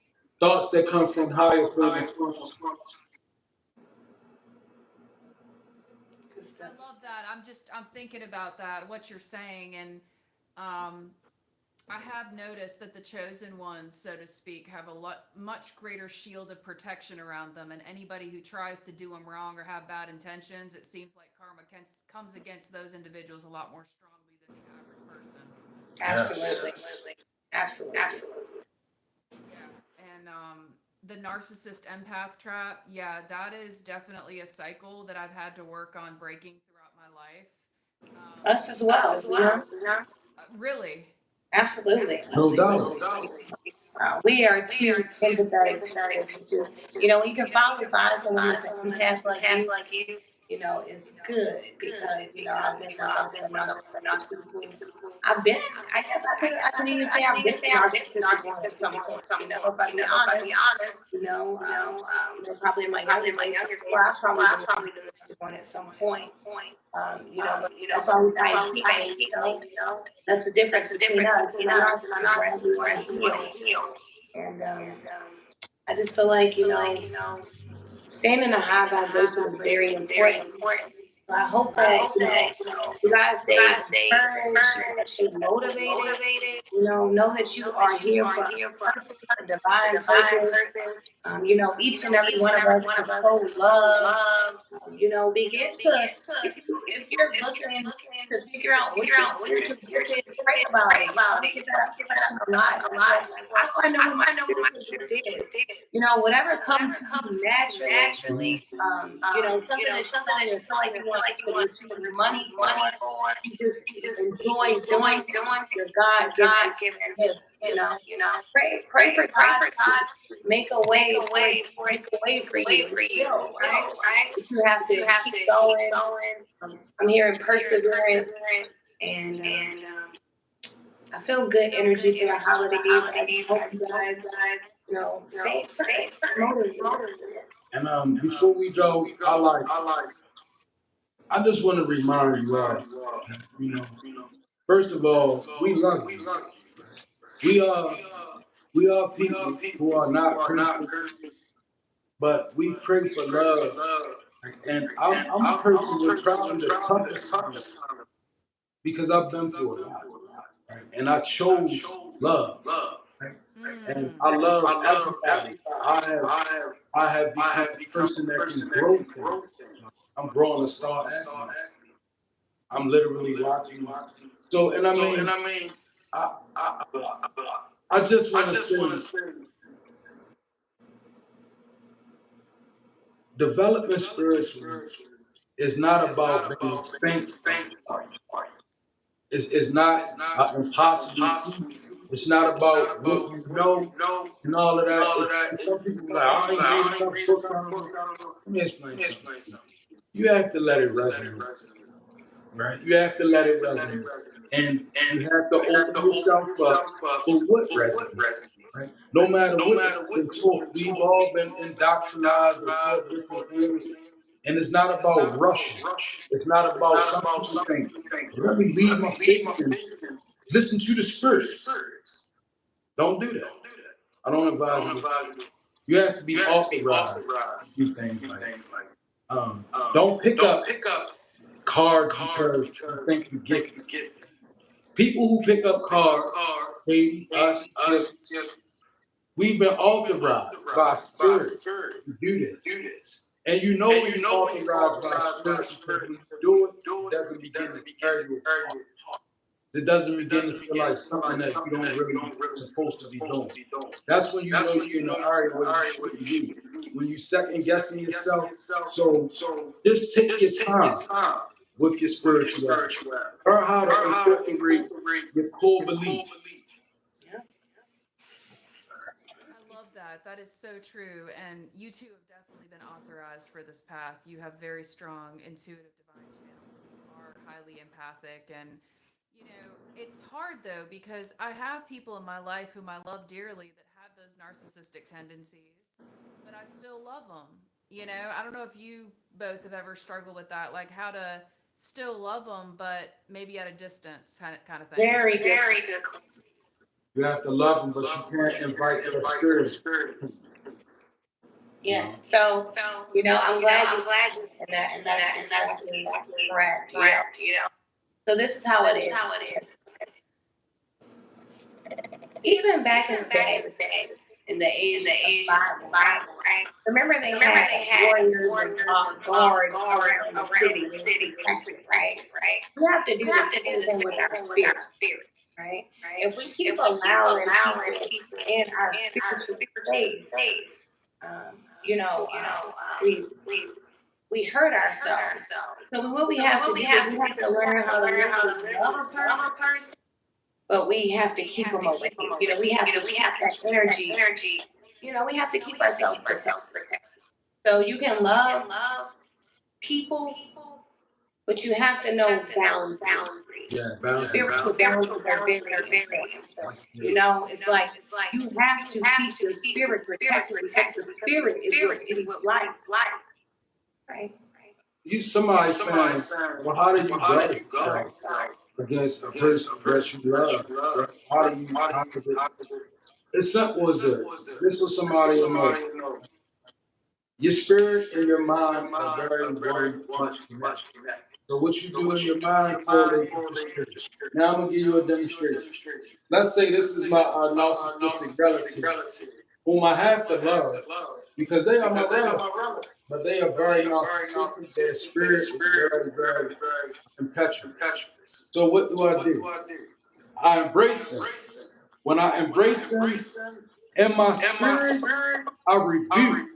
thoughts that come from higher form of Good I stuff. love that. I'm thinking about that, what you're saying, and um, I have noticed that the chosen ones, so to speak, have a much greater shield of protection around them, and anybody who tries to do them wrong or have bad intentions, it seems like karma comes against those individuals a lot more strongly than the average person. yes. Absolutely. Absolutely. Yeah, and the narcissist empath trap, yeah, that is definitely a cycle that I've had to work on breaking throughout my life. Us as well, you know? Really, Absolutely. No doubt. We are too empathetic people to just, when you can finally find someone that's an empath like you, it's good because, I've been with other narcissistic people. I've been, I guess I could even say I've been a narcissistic one at some point, if I be honest, probably in my younger days, well, I've probably been a narcissistic one at some point, but that's why we fight healing, that's the difference between us and a narcissist, right? We want to heal. And I just feel like, staying in a high vibration is very important. So I hope that, you guys stay encouraged, you guys stay motivated, know that you are here for a purpose, a divine purpose. Each and every one of us can show love. Begin to, if you're looking to figure out what your spiritual gift is, pray about it. I get that question a lot. Like, well, how do I know what my spiritual gift is? Whatever comes to you naturally, Mhm. something that you don't even feel like you want to receive money for, you just enjoy doing your God given gift, Pray for God to make a way for you and still, right? But you have to keep going. I'm hearing perseverance and I feel good energy for the holidays. I just hope you guys, stay encouraged, motivated. And before we go, I just want to remind you all, you know, first of all, we love you. We are we are people who are not perfect, but we pray for love. And I'm a person with probably the toughest time because I've been through a lot, right? And I chose love, right? And I love everybody. I have I have become a person that can grow things. I'm growing a star athlete. I'm literally watching. So, and I mean, I I just want to say, development spiritually is not about being faint of heart. It's not an impossible feat. It's not about what you know and all of that. Some people are like, I ain't read enough books. I don't know. Let me explain something. You have to let it resonate, right? You have to let it resonate. And you have to open yourself up for what resonates, right? No matter what has been taught, we've all been indoctrinized or taught different things. And it's not about rushing. It's not about some people think, let me leave my faith and listen to the spirits. Don't do that. I don't advise you. You have to be authorized to do things like don't pick up cards because you think you're gifted. People who pick up cards, Katie, us, Tiff, we've been authorized by spirit to do this. And you know when you're authorized by spirit because when you do it, it doesn't begin to tear you apart. It doesn't begin to feel like something that you don't really supposed to be doing. That's when you know you're in an area where you shouldn't be. When you second guessing yourself. So just take your time with your spirituality. Learn how to incorporate your core beliefs. Yeah. I love that. That is so true. And you two have definitely been authorized for this path. You have very strong intuitive divine channels and you are highly empathic. And, it's hard though, because I have people in my life whom I love dearly that have those narcissistic tendencies, but I still love them. I don't know if you both have ever struggled with that, like how to still love them, but maybe at a distance kind of thing. Very good. You have to love them, but you can't invite their spirit. You Yeah. know. So, I'm glad you, and that's exactly correct. So this is how it is. Even back in the day, in the age of Bible, right? Remember they had warriors and guards around the city and protect it, right? We have to do the same thing with our spirit, right? If we keep allowing people in our spiritual space, um, you know, um, we we hurt ourselves. So what we have to do is we have to learn how to literally love a person, but we have to keep them away. We have to keep that energy. We have to keep ourselves protected. So you can love people, but you have to know boundaries. Yeah, Spiritual boundaries are very important. that's good. It's like you have to keep your spirit protected because the spirit is what breathes life, right? Somebody saying, well, how do you guard yourself against a person that you love? Right? How do you, it's simple as this. This is somebody you know. Your spirit and your mind are very, very much connected. So what you do in your mind correlates with your spirit. Now I'm gonna give you a demonstration. Let's say this is my narcissistic relative, whom I have to love because they are my relative, but they are very narcissistic. Their spirit is very, very impetuous. So what do? I embrace them. When I embrace them in my spirit, I rebuke.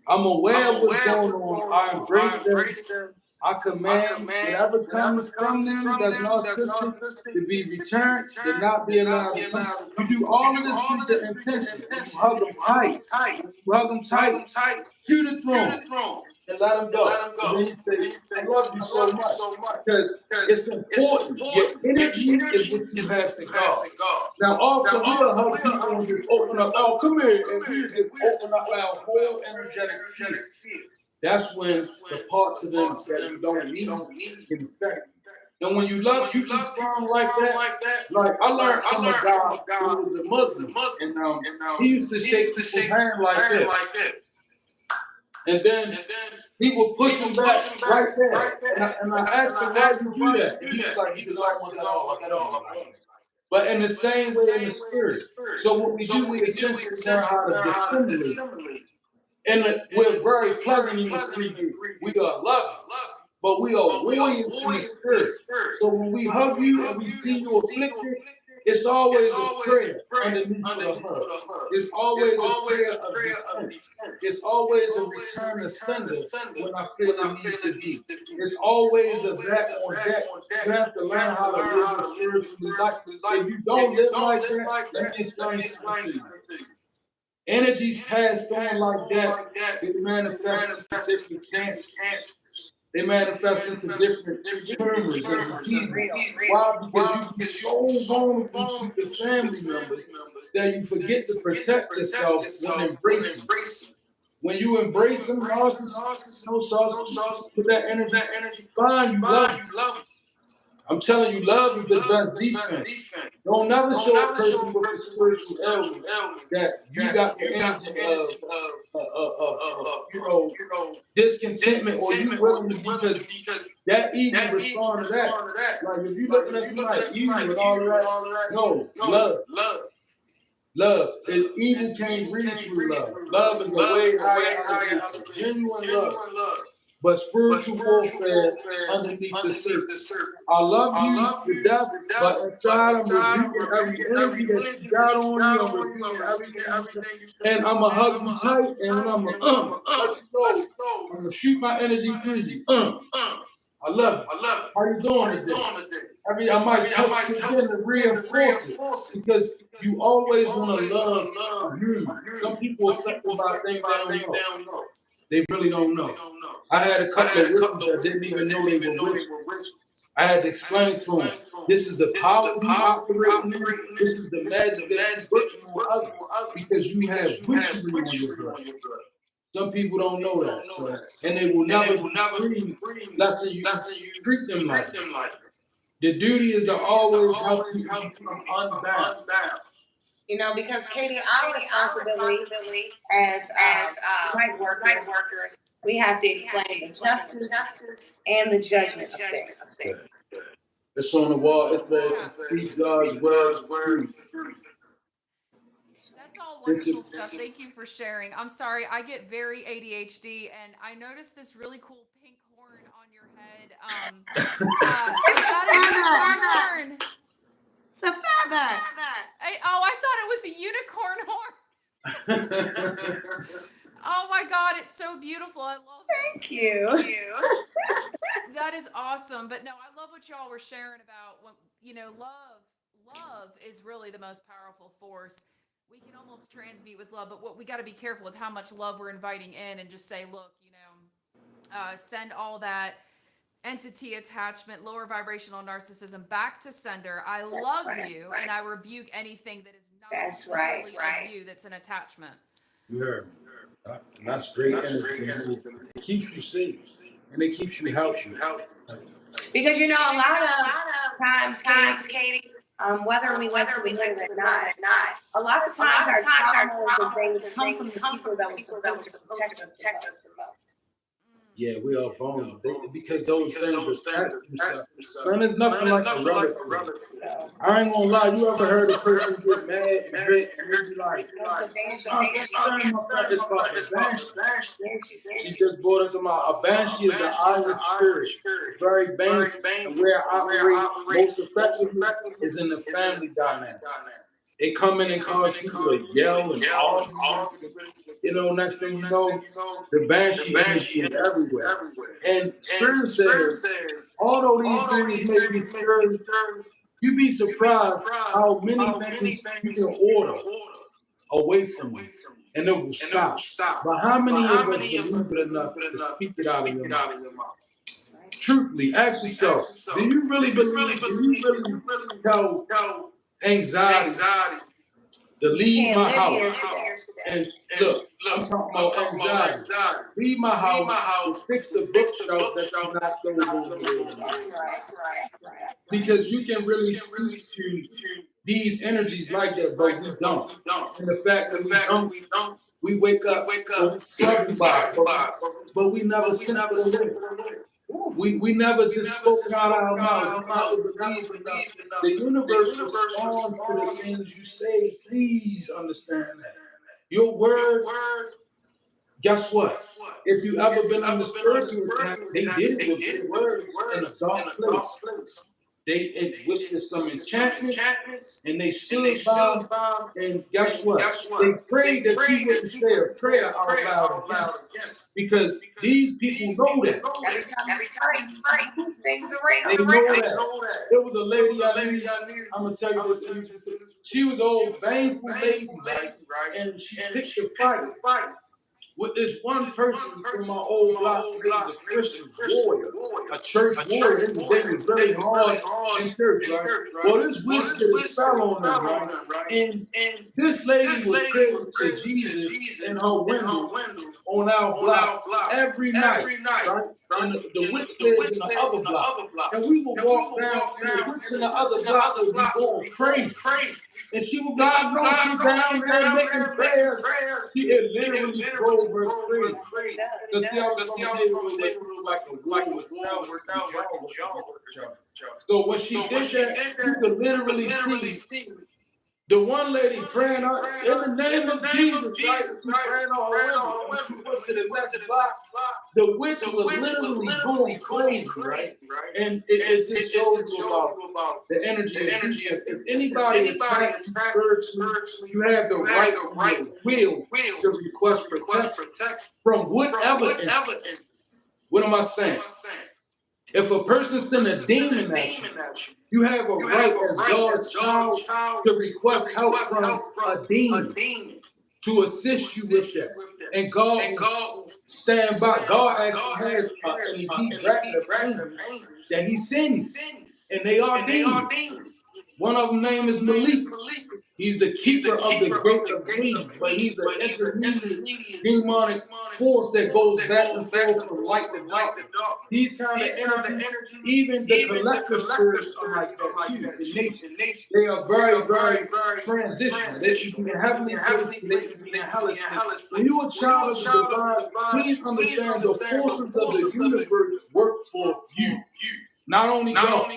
I'm aware of what's going on. I embrace them. I command whatever comes from them that's narcissistic to be returned, to not be allowed to come. You do all of this with the intention. And you hug them tight. You hug them tight to the throne and let them go. And then you say, I love you so much. Because it's important. Your energy is what you have to guard. Now, often we'll hug people and just open up, oh, come here, and we just open up our whole energetic field. That's when the parts of them that you don't need get infected. And when you love people strong like that, like I learned from a guy who was a Muslim, and he used to shake people's hand like this. And then he would push them back right there. And I asked him, why do you do that? And he was like, because I don't want that all up on me. But in the same way in the spirit. So what we do, we essentially learn how to dissimulate. And we're very pleasant in the 3D. We are loving, but we are warriors in the spirit. So when we hug you and we see you afflicted, it's always a prayer underneath of the hug. It's always a prayer of defense. It's always a return of sender when I feel the need to be. It's always a back on deck. You have to learn how to live a spiritually life. If you don't live like that, let me explain something to you. Energies passed on like that, they manifest into different cancers. They manifest into different tumors and diseases. Why? Because you be so vulnerable to your family members that you forget to protect yourself when embracing. When you embrace them, narcissists, no sauce, with that energy, fine, you love them. I'm telling you, love is the best defense. Don't never show a person with a spiritual ailment that you got the energy of discontentment or you willing to because that evil respond to that. Like if you looking at somebody evil and all of that, no, love. Love. Evil can't breathe through love. Love is a way higher elevation. Genuine love. But spiritual warfare underneath the surface. I love you to death, but inside I'm rebuking every energy that you got on you. I'm rebuking everything. And I'm going to hug you tight, and I'm going to let you know. I'm going to shoot my energy through you. I love you. How you doing today? I might touch you again to reinforce it because you always want to love a human. Some people are affected by things they don't know. They really don't know. I had a couple of witches that didn't even know they were witches. I had to explain to them, this is the power you operate in. This is the magic that you're working on others because you have witchery on your blood. Some people don't know that, so and they will never be free unless you treat them like that. The duty is to always help people become unbound. Because Katie, our responsibility as light workers, we have to explain the justice and the judgment of things. It's on the wall. It's to speak God's word of truth. That's all It's a, wonderful stuff. Thank you for sharing. I'm sorry, I get very ADHD, and I noticed this really cool pink horn on your head. Is that a unicorn horn? It's a feather. I thought it was a unicorn horn. Oh my God, it's so beautiful. I love it. Thank you. That is awesome. But no, I love what y'all were sharing about when, love is really the most powerful force. We can almost transmute with love, but what we got to be careful with how much love we're inviting in and just say, look, send all that entity attachment, lower vibrational narcissism back to sender. I love you, and I rebuke anything that is not That's truly right. of you that's an attachment. you heard me. And that's great energy. It keeps you safe and it keeps you healthy. Because a lot of times, Katie, whether we like to admit it or not, a lot of times our traumas and things come from the people that were supposed to protect us the most. Yeah, we are vulnerable because those things attach themselves. Man, there's nothing like a relative. I ain't gonna lie. You ever heard a person get mad and hurt and they be like, it's called a banshee. She just brought it to my. A banshee is an island spirit. It's very baneful. And where I operate most effectively is in the family dynamic. They come in and cause people to yell and argue. Next thing you know, the banshee energy is everywhere. And Spirit says, although these things may be scary, you'd be surprised how many things you can order away from you, and it will stop. But how many of us believe it enough to speak it out of your mouth? Truthfully, ask yourself, do you really tell anxiety to leave my house? And look, I'm talking about anxiety. Leave my house and fix the bookshelf that you knocked over. Because you can really speak to these energies like that, but we don't. And the fact that we don't, we wake up troubled by it, but we never sent it away. We never just spoke out our mouth. We never believed enough. The universe responds to the things you say. Please understand that. Your words, guess what? If you ever been under spiritual attack, they did it with their words in a dark place. They whispered some enchantments, and they stood by, and guess what? They prayed that you wouldn't say a prayer out loud against, because these people know that. Every time you pray, things are real. They know that. There was a lady I knew. I'm gonna tell you this. She was an old baneful lady, right? And she picked a fight with this one person from my old block. He was a Christian warrior, a church warrior. They was very hard in church, right? Well, this witch did a spell on them, right? And this lady would pray to Jesus in her window on our block every night, right? And the witch lives in the other block. And we would walk down, and the witch in the other block would be going crazy. And she would go, I know you down there making prayers. She had literally drove her crazy. Because see, I was from a neighborhood where people like a woman with so when she did that, you could literally see the one lady praying out in the name of Jesus, right? She praying on her window. She went to the next block. The witch was literally going crazy, right? And it just shows you about the energy. If anybody attacks you spiritually, you have the right will to request protection from whatever. What am I saying? If a person sends a demon at you, you have a right as God's child to request help from a demon to assist you with that. And God will stand by. God actually has an elite record of angels that he sends. And they are demons. One of them name is Malik. He's the keeper of the gate of Hades, but he's an intermediate demonic force that goes back and forth from light to darkness. These kind of energies, even the collective spirits are like that too in nature. They are very, very transitional. They can be in heavenly places, they can be in hellish places. When you're a child of the divine, please understand the forces of the universe work for you, not only God.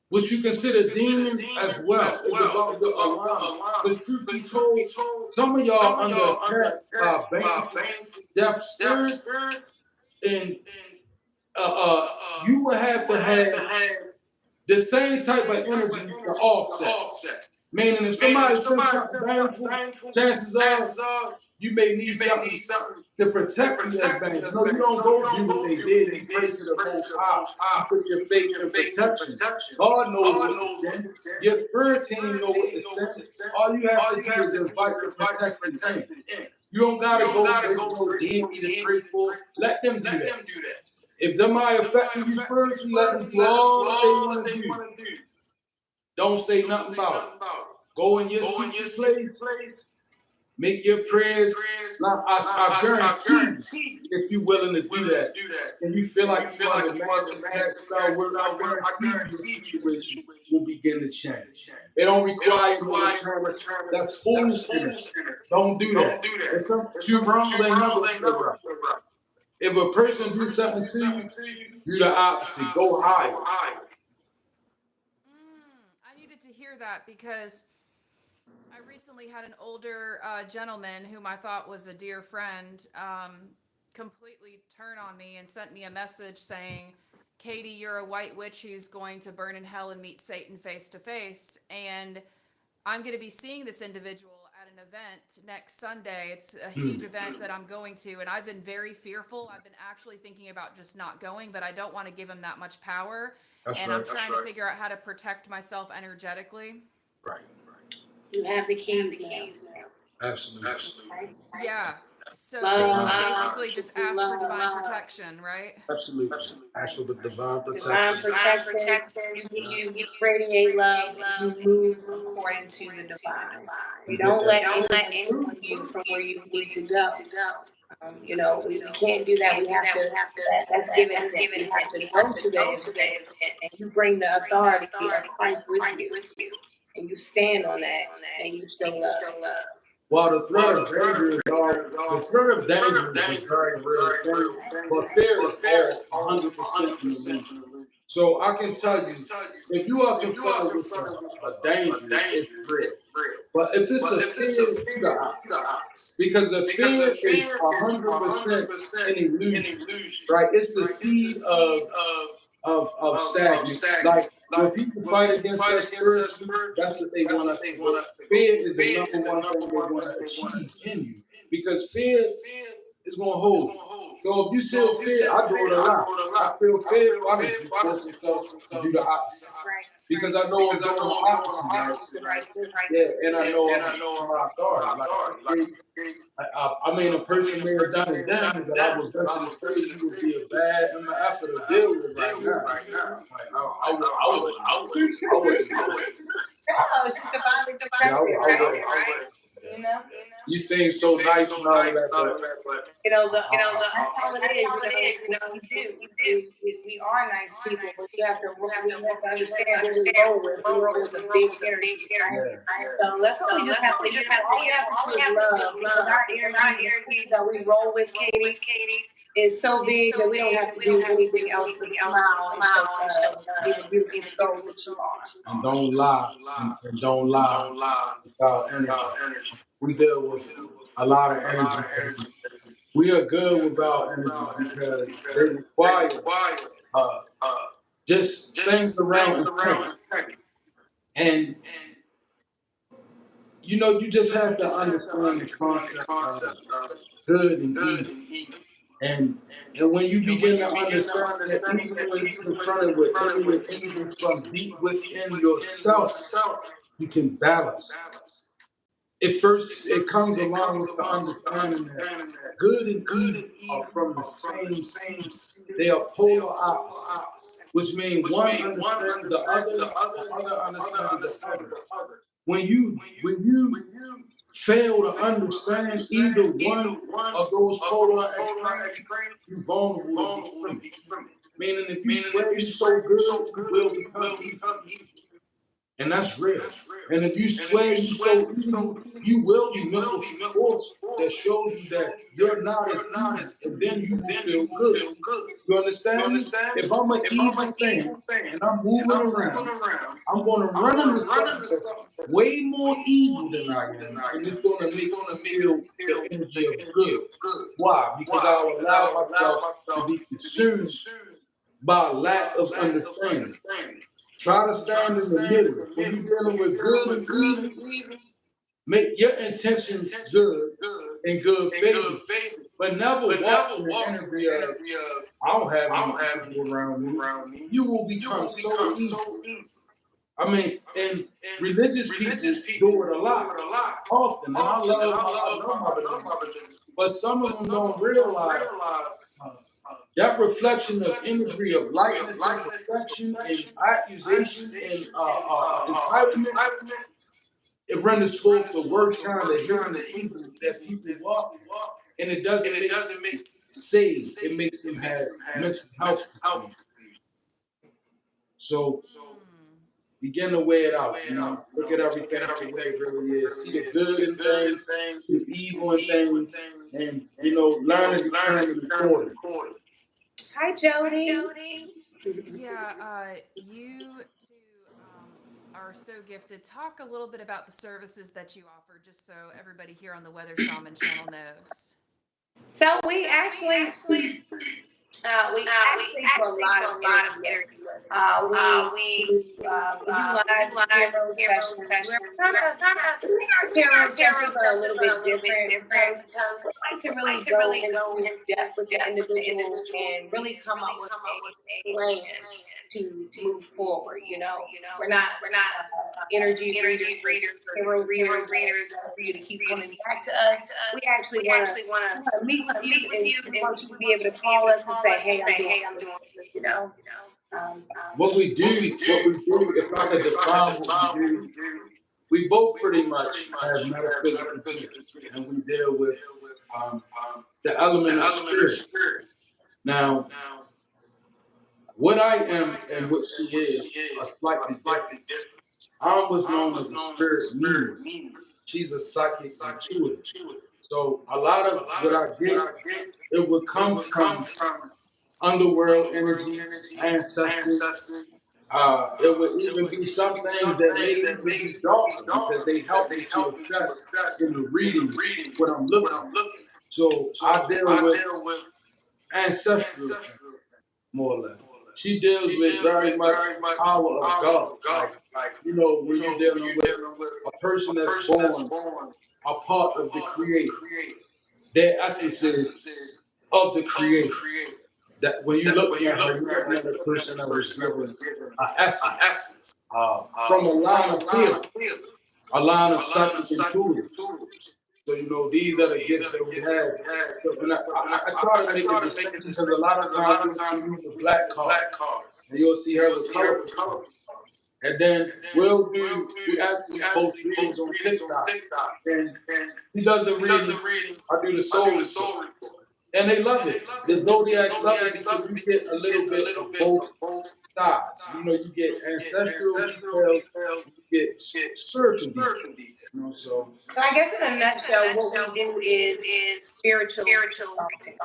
What you consider demons as well. It's about your alignment. Because truth be told, some of y'all under attack by baneful, deaf spirits, and you will have to have the same type of energy to offset. Meaning, if somebody says something baneful, chances are you may need something to protect you as baneful. No, you don't go do what they did and pray to the Most High. You put your faith in protection. God knows what to send. Your spirit team know what to send. All you have to do is invite the protection in. You don't gotta go get no deity to pray for. Let them do that. If somebody affecting you spiritually, let them do all that they want to do. Don't say nothing about it. Go in your secret place. Make your prayers. Now, I guarantee you, if you're willing to do that, and you feel like you want to demand the attack style work, I guarantee you the situation will begin to change. It don't require no return. That's foolish energy. Don't do that. If you're wrong, they never feel right. If a person do something to you, do the opposite. Go higher. I needed to hear that because I recently had an older gentleman whom I thought was a dear friend completely turn on me and sent me a message saying, Katie, you're a white witch who's going to burn in hell and meet Satan face to face. And I'm going to be seeing this individual at an event next Sunday. It's a huge event that I'm going to, and I've been very fearful. I've been actually thinking about just not going, but I don't want to give him that much power. I'm trying to figure out how to protect myself energetically. Right. You have the keys now. Absolutely. Right? Yeah. So Love, they can basically just ask for divine protection, right? Absolutely. Ask for the divine divine protection. protection. You radiate love and you move according to the divine. You don't let anyone move you from where you need to go. We can't do that. We have to, that's given to them. We have to go to the event and you bring the authority of Christ with you. And you stand on that and you show love. Well, the threat of danger is a very real thing, but fear is all 100% an illusion. So I can tell you, if you are confronted with a danger, it's real. But if it's a fear, do the opposite. Because the fear is 100% an illusion, right? It's the seed of stagnation. Like when people fight against us spiritually, that's what they want us to do. Fear is the number one thing they want to achieve in you. Because fear is going to hold you. So if you feel fear, I do it a lot. I feel fear, I just force myself to do the opposite. Because I know I'm doing the opposite, right? Yeah, and I know I'm my authority. I mean, a person may have done it then, but I would venture to say you would be a bad MF to deal with right now. Like, I wouldn't do that. No, it's just divine protection, right? You know? You seem so nice and all of that, but that's how it is. What we do. We are nice people, but we have to understand who we roll with. We roll with a big energy, right? So that's what we just have to, all we have to do is love. Because our energy that we roll with, Katie, is so big that we don't have to do anything else but smile and be the beautiful soul that you are. and don't lie, and don't lie about energy. We deal with a lot of energy. We are good without energy because they require uh, just things around integrity. And you just have to understand the concept of good and evil. And when you begin to understand that even when you're confronted with any and evil from deep within yourself, you can balance. It comes along with the understanding that good and evil are from the same seed. They are polar opposites, which means one understands the other understands the other. when you fail to understand either one of those polar extremes, you're vulnerable to be criminal. Meaning, if you swear you're so good, you will become evil. And that's real. And if you swear you're so evil, you will be met with a force that shows you that you're not as evil. And then you will feel good. You understand me? If I'm an evil thing and I'm moving around, I'm going to run into something that's way more evil than I am. And it's going to make me feel the energy of good. Why? Because I'll allow myself to be consumed by lack of understanding. Try to stand in the middle. When you're dealing with good and evil, make your intentions good and good favor. But never walk in the energy of, I don't have any evil around me. You will become so evil. I mean, and religious people do it a lot, often. And I love my religion. But some of them don't realize that reflection of imagery of lightness and perfection and accusation and entitlement, it renders forth the worst kind of hidden evil that people walk in. And it doesn't make them saved. It makes them have mental health issues. So begin to weigh it out. Look at everything for what it really is. See the good in things, see the evil in things, and learn to determine accordingly. Hi, Jody. Yeah, you two are so gifted. Talk a little bit about the services that you offer, just so everybody here on the Weather Shaman channel knows. So we actually for a lot of energy work. We do live tarot sessions. We're kind of we are tarot sessions are a little bit different because we like to really go into depth with the individual and really come up with a plan to move forward. We're not energy readers, tarot readers for you to keep coming back to us. We actually want to meet with you and want you to be able to call us and say, "Hey, I'm doing this," you know. Um, If I could define what we do, we both pretty much have metaphysical gifts, and we deal with um, the element of spirit. Now, what I am and what she is are slightly different. I was known as a spirit medium. She's a psychic intuitive. So a lot of what I get, it would come from underworld energies, ancestors. It would even be some things that may even be darker because they help me to assess in the reading what I'm looking at. So I deal with ancestral, more or less. She deals with very much power of God. Like, when you're dealing with a person that's born a part of the Creator, their essence is of the Creator. That when you're looking at her, you're looking at a person that was given an essence from a line of healing, a line of psychic intuitive. So these are the gifts that we have. So, and I try to make a distinction because a lot of times you'll see me with black cards, and you'll see her with colorful cards. And then we actually post readings on TikTok, and he does the reading, I do the soul report. And they love it. The zodiacs love it because you get a little bit of both sides. You get ancestral details, you get spiritual details. So so I guess in a nutshell, what we do is spiritual consulting.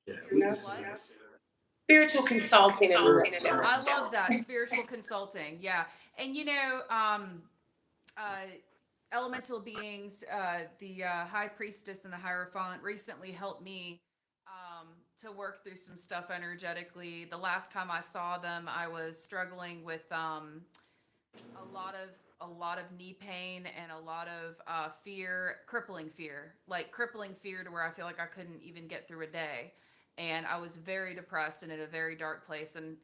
yeah, You we know, can say that. spiritual consulting in a nutshell. I love that spiritual consulting. Yeah, and uh, elemental beings, the high priestess and the hierophant recently helped me to work through some stuff energetically. The last time I saw them, I was struggling with a lot of knee pain and a lot of fear, crippling fear to where I feel like I couldn't even get through a day, and I was very depressed and in a very dark place. And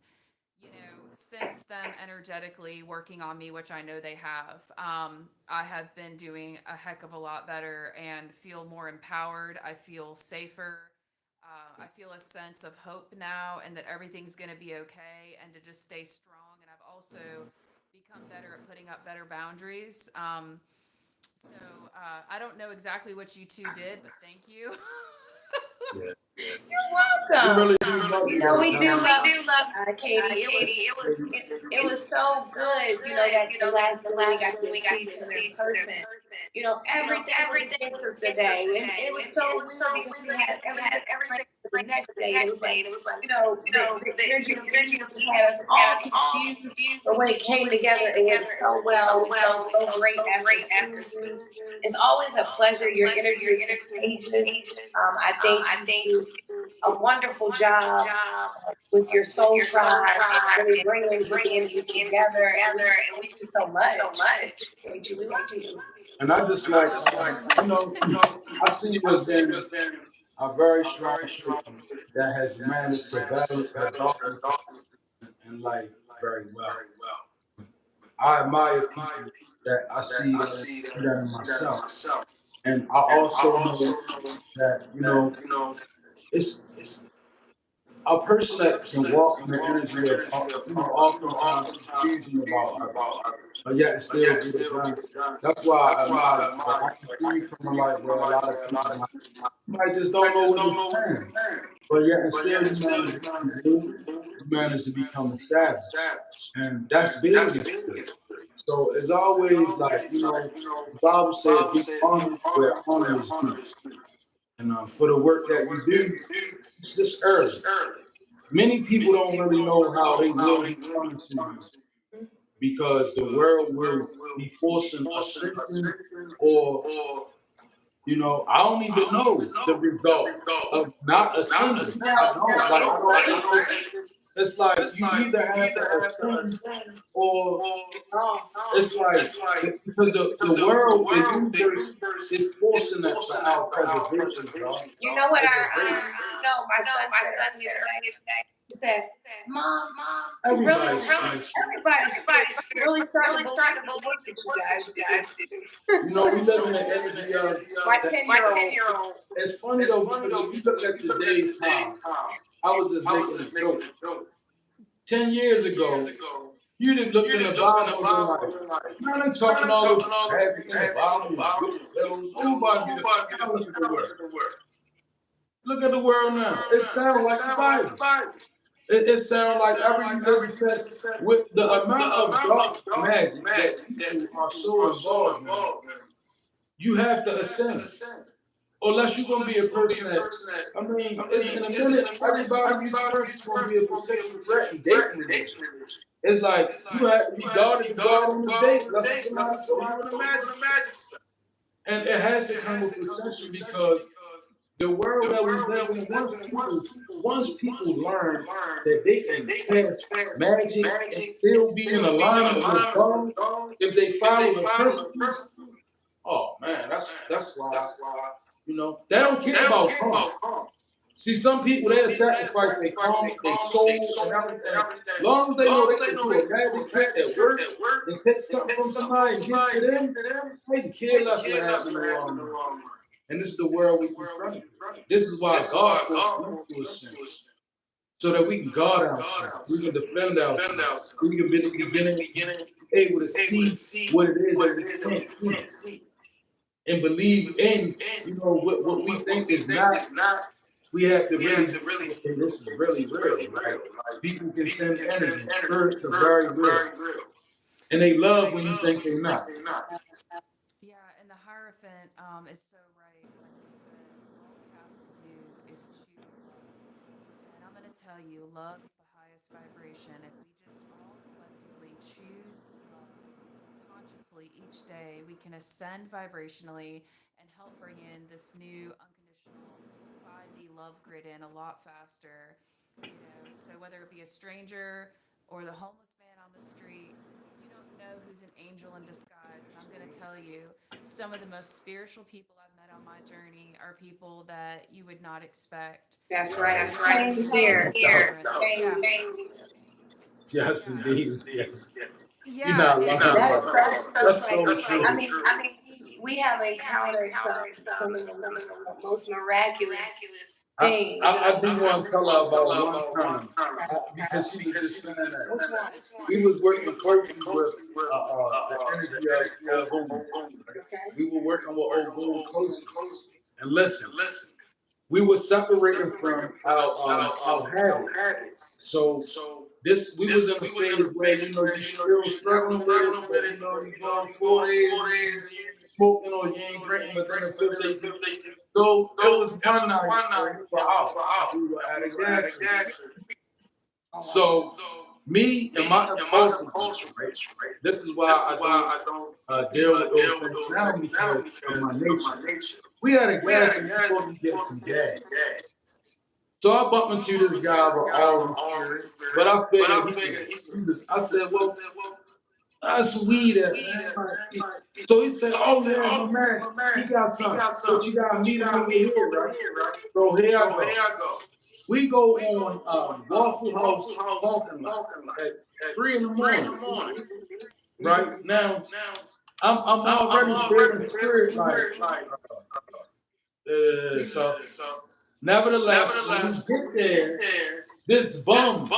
since them energetically working on me, which I know they have, I have been doing a heck of a lot better and feel more empowered. I feel safer. I feel a sense of hope now and that everything's going to be okay and to just stay strong. And I've also become better at putting up better boundaries. So I don't know exactly what you two did, but thank you. Yeah. You're We welcome. really do love You you know, though, we do man. love Katie. It was so good, you know, that the last day we got to see each other in person. You know, every day was a gift of the day. And it was so weird because we had everything planned for the next day. And it was like, you know, the energy of the evening just had us all confused. But when it came together, it went so well. We felt so great after seeing you. It's always a pleasure. Your energy is contagious. I think you do a wonderful job with your soul tribe and really bringing the energy together. And we just thank you so much. We appreciate you. We love you. And I just You're like, welcome. you know, I see you as being a very strong person that has managed to battle the darkness in life very well. I admire people that I see that in myself. And I also know that, it's a person that can walk in the energy of, oftentimes confusion about others, but yet still get it done. That's why I admire you. Like, I can see you from a light where a lot of people might just don't know where to stand, but yet and still you manage to come through, you manage to become established. And that's big in spirit. So it's always like, the Bible says, give honor where honor is due. And for the work that you do, it's just early. Many people don't really know how they will be coming to you because the world will be forcing ascension or, I don't even know the result of not ascending. I don't. Like, I don't, it's like you either have to ascend or it's like, because the world, the universe is forcing that for our preservation, bro. You know what my son said Preservation. earlier today? He said, Mom, Everybody's feeling. everybody's spiritual. I'm really starting to believe the work that you guys do. We live in the energy of My that. 10-year-old. It's funny though, because if you look at today's time, I was just making a joke. 10 years ago, you'd have looked in the Bible and been like, man, I'm talking all this magic in the Bible and good spells. Nobody be the, now look at the world. Look at the world now. It sounds like the Bible. It sounds like everything that you said, with the amount of dark magic that people are so involved in. You have to ascend. Unless you're gonna be a person that, it's in a minute, everybody you express is gonna be a potential threat in dating relationship. It's like you guarded the guard on the date, lest somebody throw you in a magic set. And it has to come with ascension because the world that we live in, once people learn that they can cast magic and still be in alignment with God, if they follow the principles, oh man, that's why, they don't care about karma. See, some people they'll sacrifice their karma, their soul, and everything. As long as they know they can do a magic trick that works and take something from somebody and give it to them, they can care less what happened to them. And this is the world we confront. This is why God forced men to ascend, so that we can guard ourselves, we can defend ourselves, we can begin able to see what it is that we can't see and believe in, what we think is not. We have to really, okay, this is really real. Like, people can send energy, spirits are very real, and they love when you think they're not. Yeah, and the Hierophant is so right when he says all we have to do is choose love. And I'm going to tell you, love is the highest vibration. If we just all collectively choose love consciously each day, we can ascend vibrationally and help bring in this new unconditional 5D love grid in a lot faster. So whether it be a stranger or the homeless man on the street, you don't know who's an angel in disguise. And I'm going to tell you, some of the most spiritual people I've met on my journey are people that you would not expect. That's right. So Same love here. and tolerance. Same Yeah. here. Yes, indeed. Yes. You know, Yeah. I love And that. That's so That's funny. so true. We have encountered some of the most miraculous things. I do want to tell her about one time Okay. because she was just saying that Which one? we was working closely with the energy of Ogun. Right? Okay. We were working with Ogun closely. And listen, we were separating from our habits. So this we was in a phase where you still struggling with it, but you going 4 days and you ain't smoking or you ain't drinking, but then the fifth day. So it was one night we were out and we were at a gas station. All right. So me and my impulsiveness, right? This is why I don't deal with those things now because of my nature. We had a gas station before we get some gas. So I bumped into this guy with all in spirit, but I figured I said, well, that's weed, man. So he said, oh yeah, my man, he got something, but you gotta meet him over here, right? So here I go. We go on Waffle House parking lot at 3 in the morning. Right now, I'm already feeling spirit so. Nevertheless, when we get there, this bum,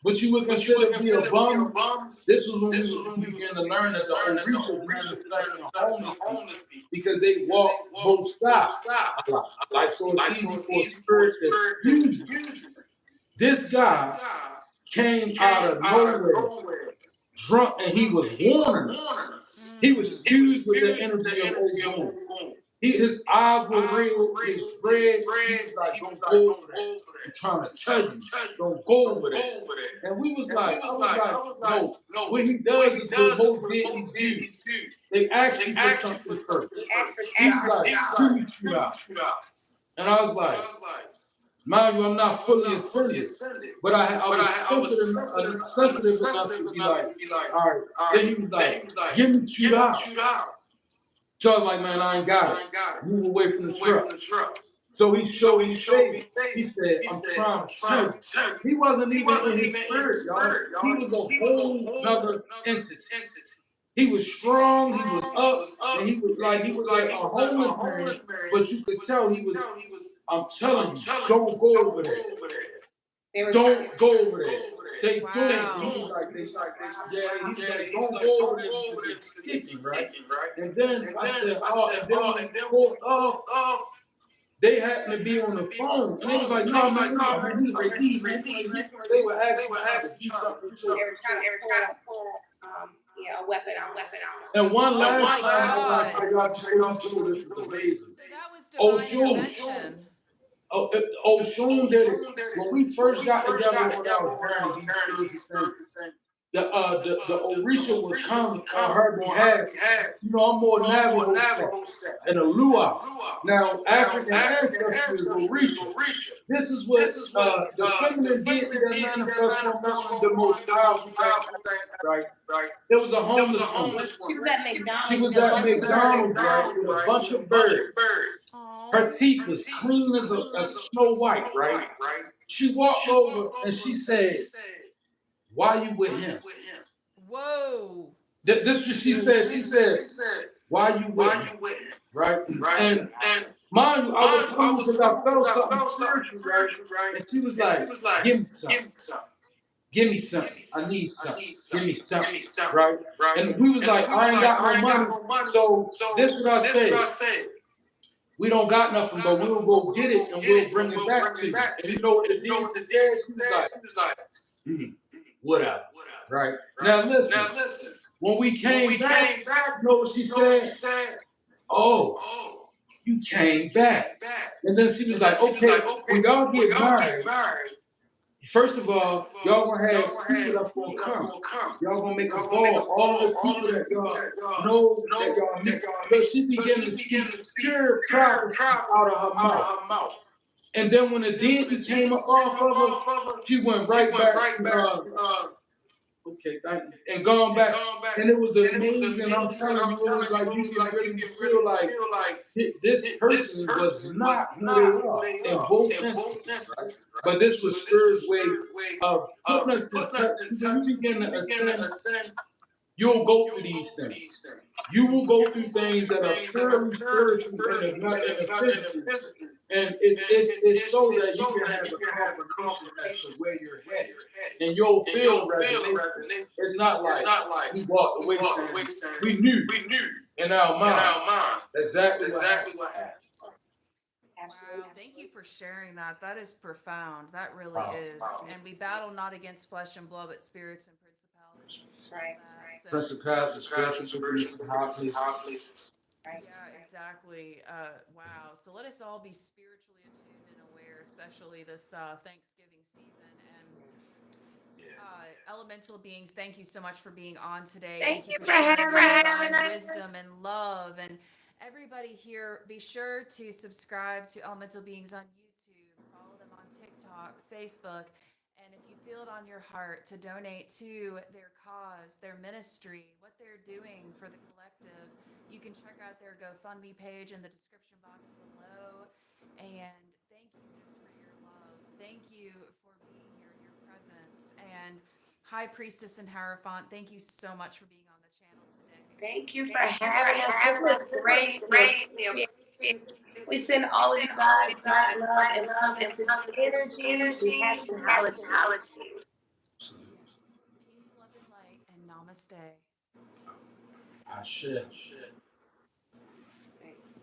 what you would consider to be a bum, this was when we began to learn that the Orishas manifest in homeless people because they walk both sides a lot. Like, so it's easy for a spirit to use you. This guy came out of nowhere, drunk, and he was warning us. He was fused with the energy of Ogun. His eyes were real, his dread, he was like, don't go over that. I'm trying to tell you, don't go over that. And we was like, I was like, no, what he does is what most deities do. They ask you for something first. He's like, shoot you out. And I was like, mind you, I'm not fully ascended, but I was sensitive enough to be like, all right. Then he was like, give me shoot out. So I was like, man, I ain't got it. Move away from the truck. So he showed his face. He said, I'm trying to tell you. He wasn't even in his spirit, y'all. He was a whole nother entity. He was strong, he was up, and he was like a homeless man, but you could tell he was, I'm telling you, don't go over there. Don't go over there. They do it. He was like, yeah, he was like, don't go over there because it's sticky, right? And then I said, oh, and then when we pulled off, they happened to be on the phone. And they was like, no, man, he's ready, man. They were actually trying to do something to him. They were trying to pull, a weapon on. And one last my time, I want to God. tell y'all before this is amazing. So that was Oh, divine intervention. Oshun did it. When we first got together on our journey, these spiritual things, the Orisha would come on her behalf. I'm more Navajo set and a Luau. Now, African ancestry is Orisha. This is what the feminine deity that manifests from the most powerful thing, right? It was a homeless woman. She was at McDonald's. She was at McDonald's, right, with a bunch of birds. Her teeth was clean as a Snow White, right? She walked over and she said, why you with him? Whoa. This is what she said. She said, why you with him? Right? And mind you, I was cool because I felt something spiritual, right? And she was like, give me something. Give me something. I need something. Give me something. Right? And we was like, I ain't got no money. So this is what I said. We don't got nothing, but we'll go get it and we'll bring it back to you. And you know what the deity said? She was like, whatever. Right? Now listen. When we came back, you know what she said? Oh, you came back. And then she was like, okay, when y'all get married, first of all, y'all gonna have people that's gonna come. Y'all gonna make a ball. All the people that y'all know that y'all meet. Because she began to speak pure prophecy out of her mouth. And then when the deity came up off of her, she went right back to okay, thank you. And gone back. And it was amazing. I'm telling you, it was like you can really feel like this person was not who they are in both instances, right? But this was Spirit's way of putting us in touch. When you begin to ascend you'll go through these things. You will go through things that are purely spiritual and it's not in the physical. And it's so that you can have a confirmation as to where you're headed. And you'll feel resonation. It's not like we walked away saying we knew in our mind exactly what happened. Absolutely. Wow, thank you for sharing that. That is profound. That really Wow. is. And we battle not against flesh and blood, but spirits and principalities That's and all right. that. So, Principalities, spiritual wickedness in high places. Right. yeah, exactly. Wow. So let us all be spiritually attuned and aware, especially this Thanksgiving season. And Yes. elemental beings, thank you so much for being on today. Thank Thank you you for for sharing your having divine us. wisdom and love. And everybody here, be sure to subscribe to Elemental Beings on YouTube, follow them on TikTok, Facebook. And if you feel it on your heart to donate to their cause, their ministry, what they're doing for the collective, you can check out their GoFundMe page in the description box below. And thank you just for your love. Thank you for being here, your presence. And High Priestess and Hierophant, thank you so much for being on the channel today. Thank you for Thank you for having us. This having was us. This was great. We great. appreciate it. We send all of you guys light, love, and positive energy. We happy holidays. Yes. Peace, love, and light, and namaste. I should. Space.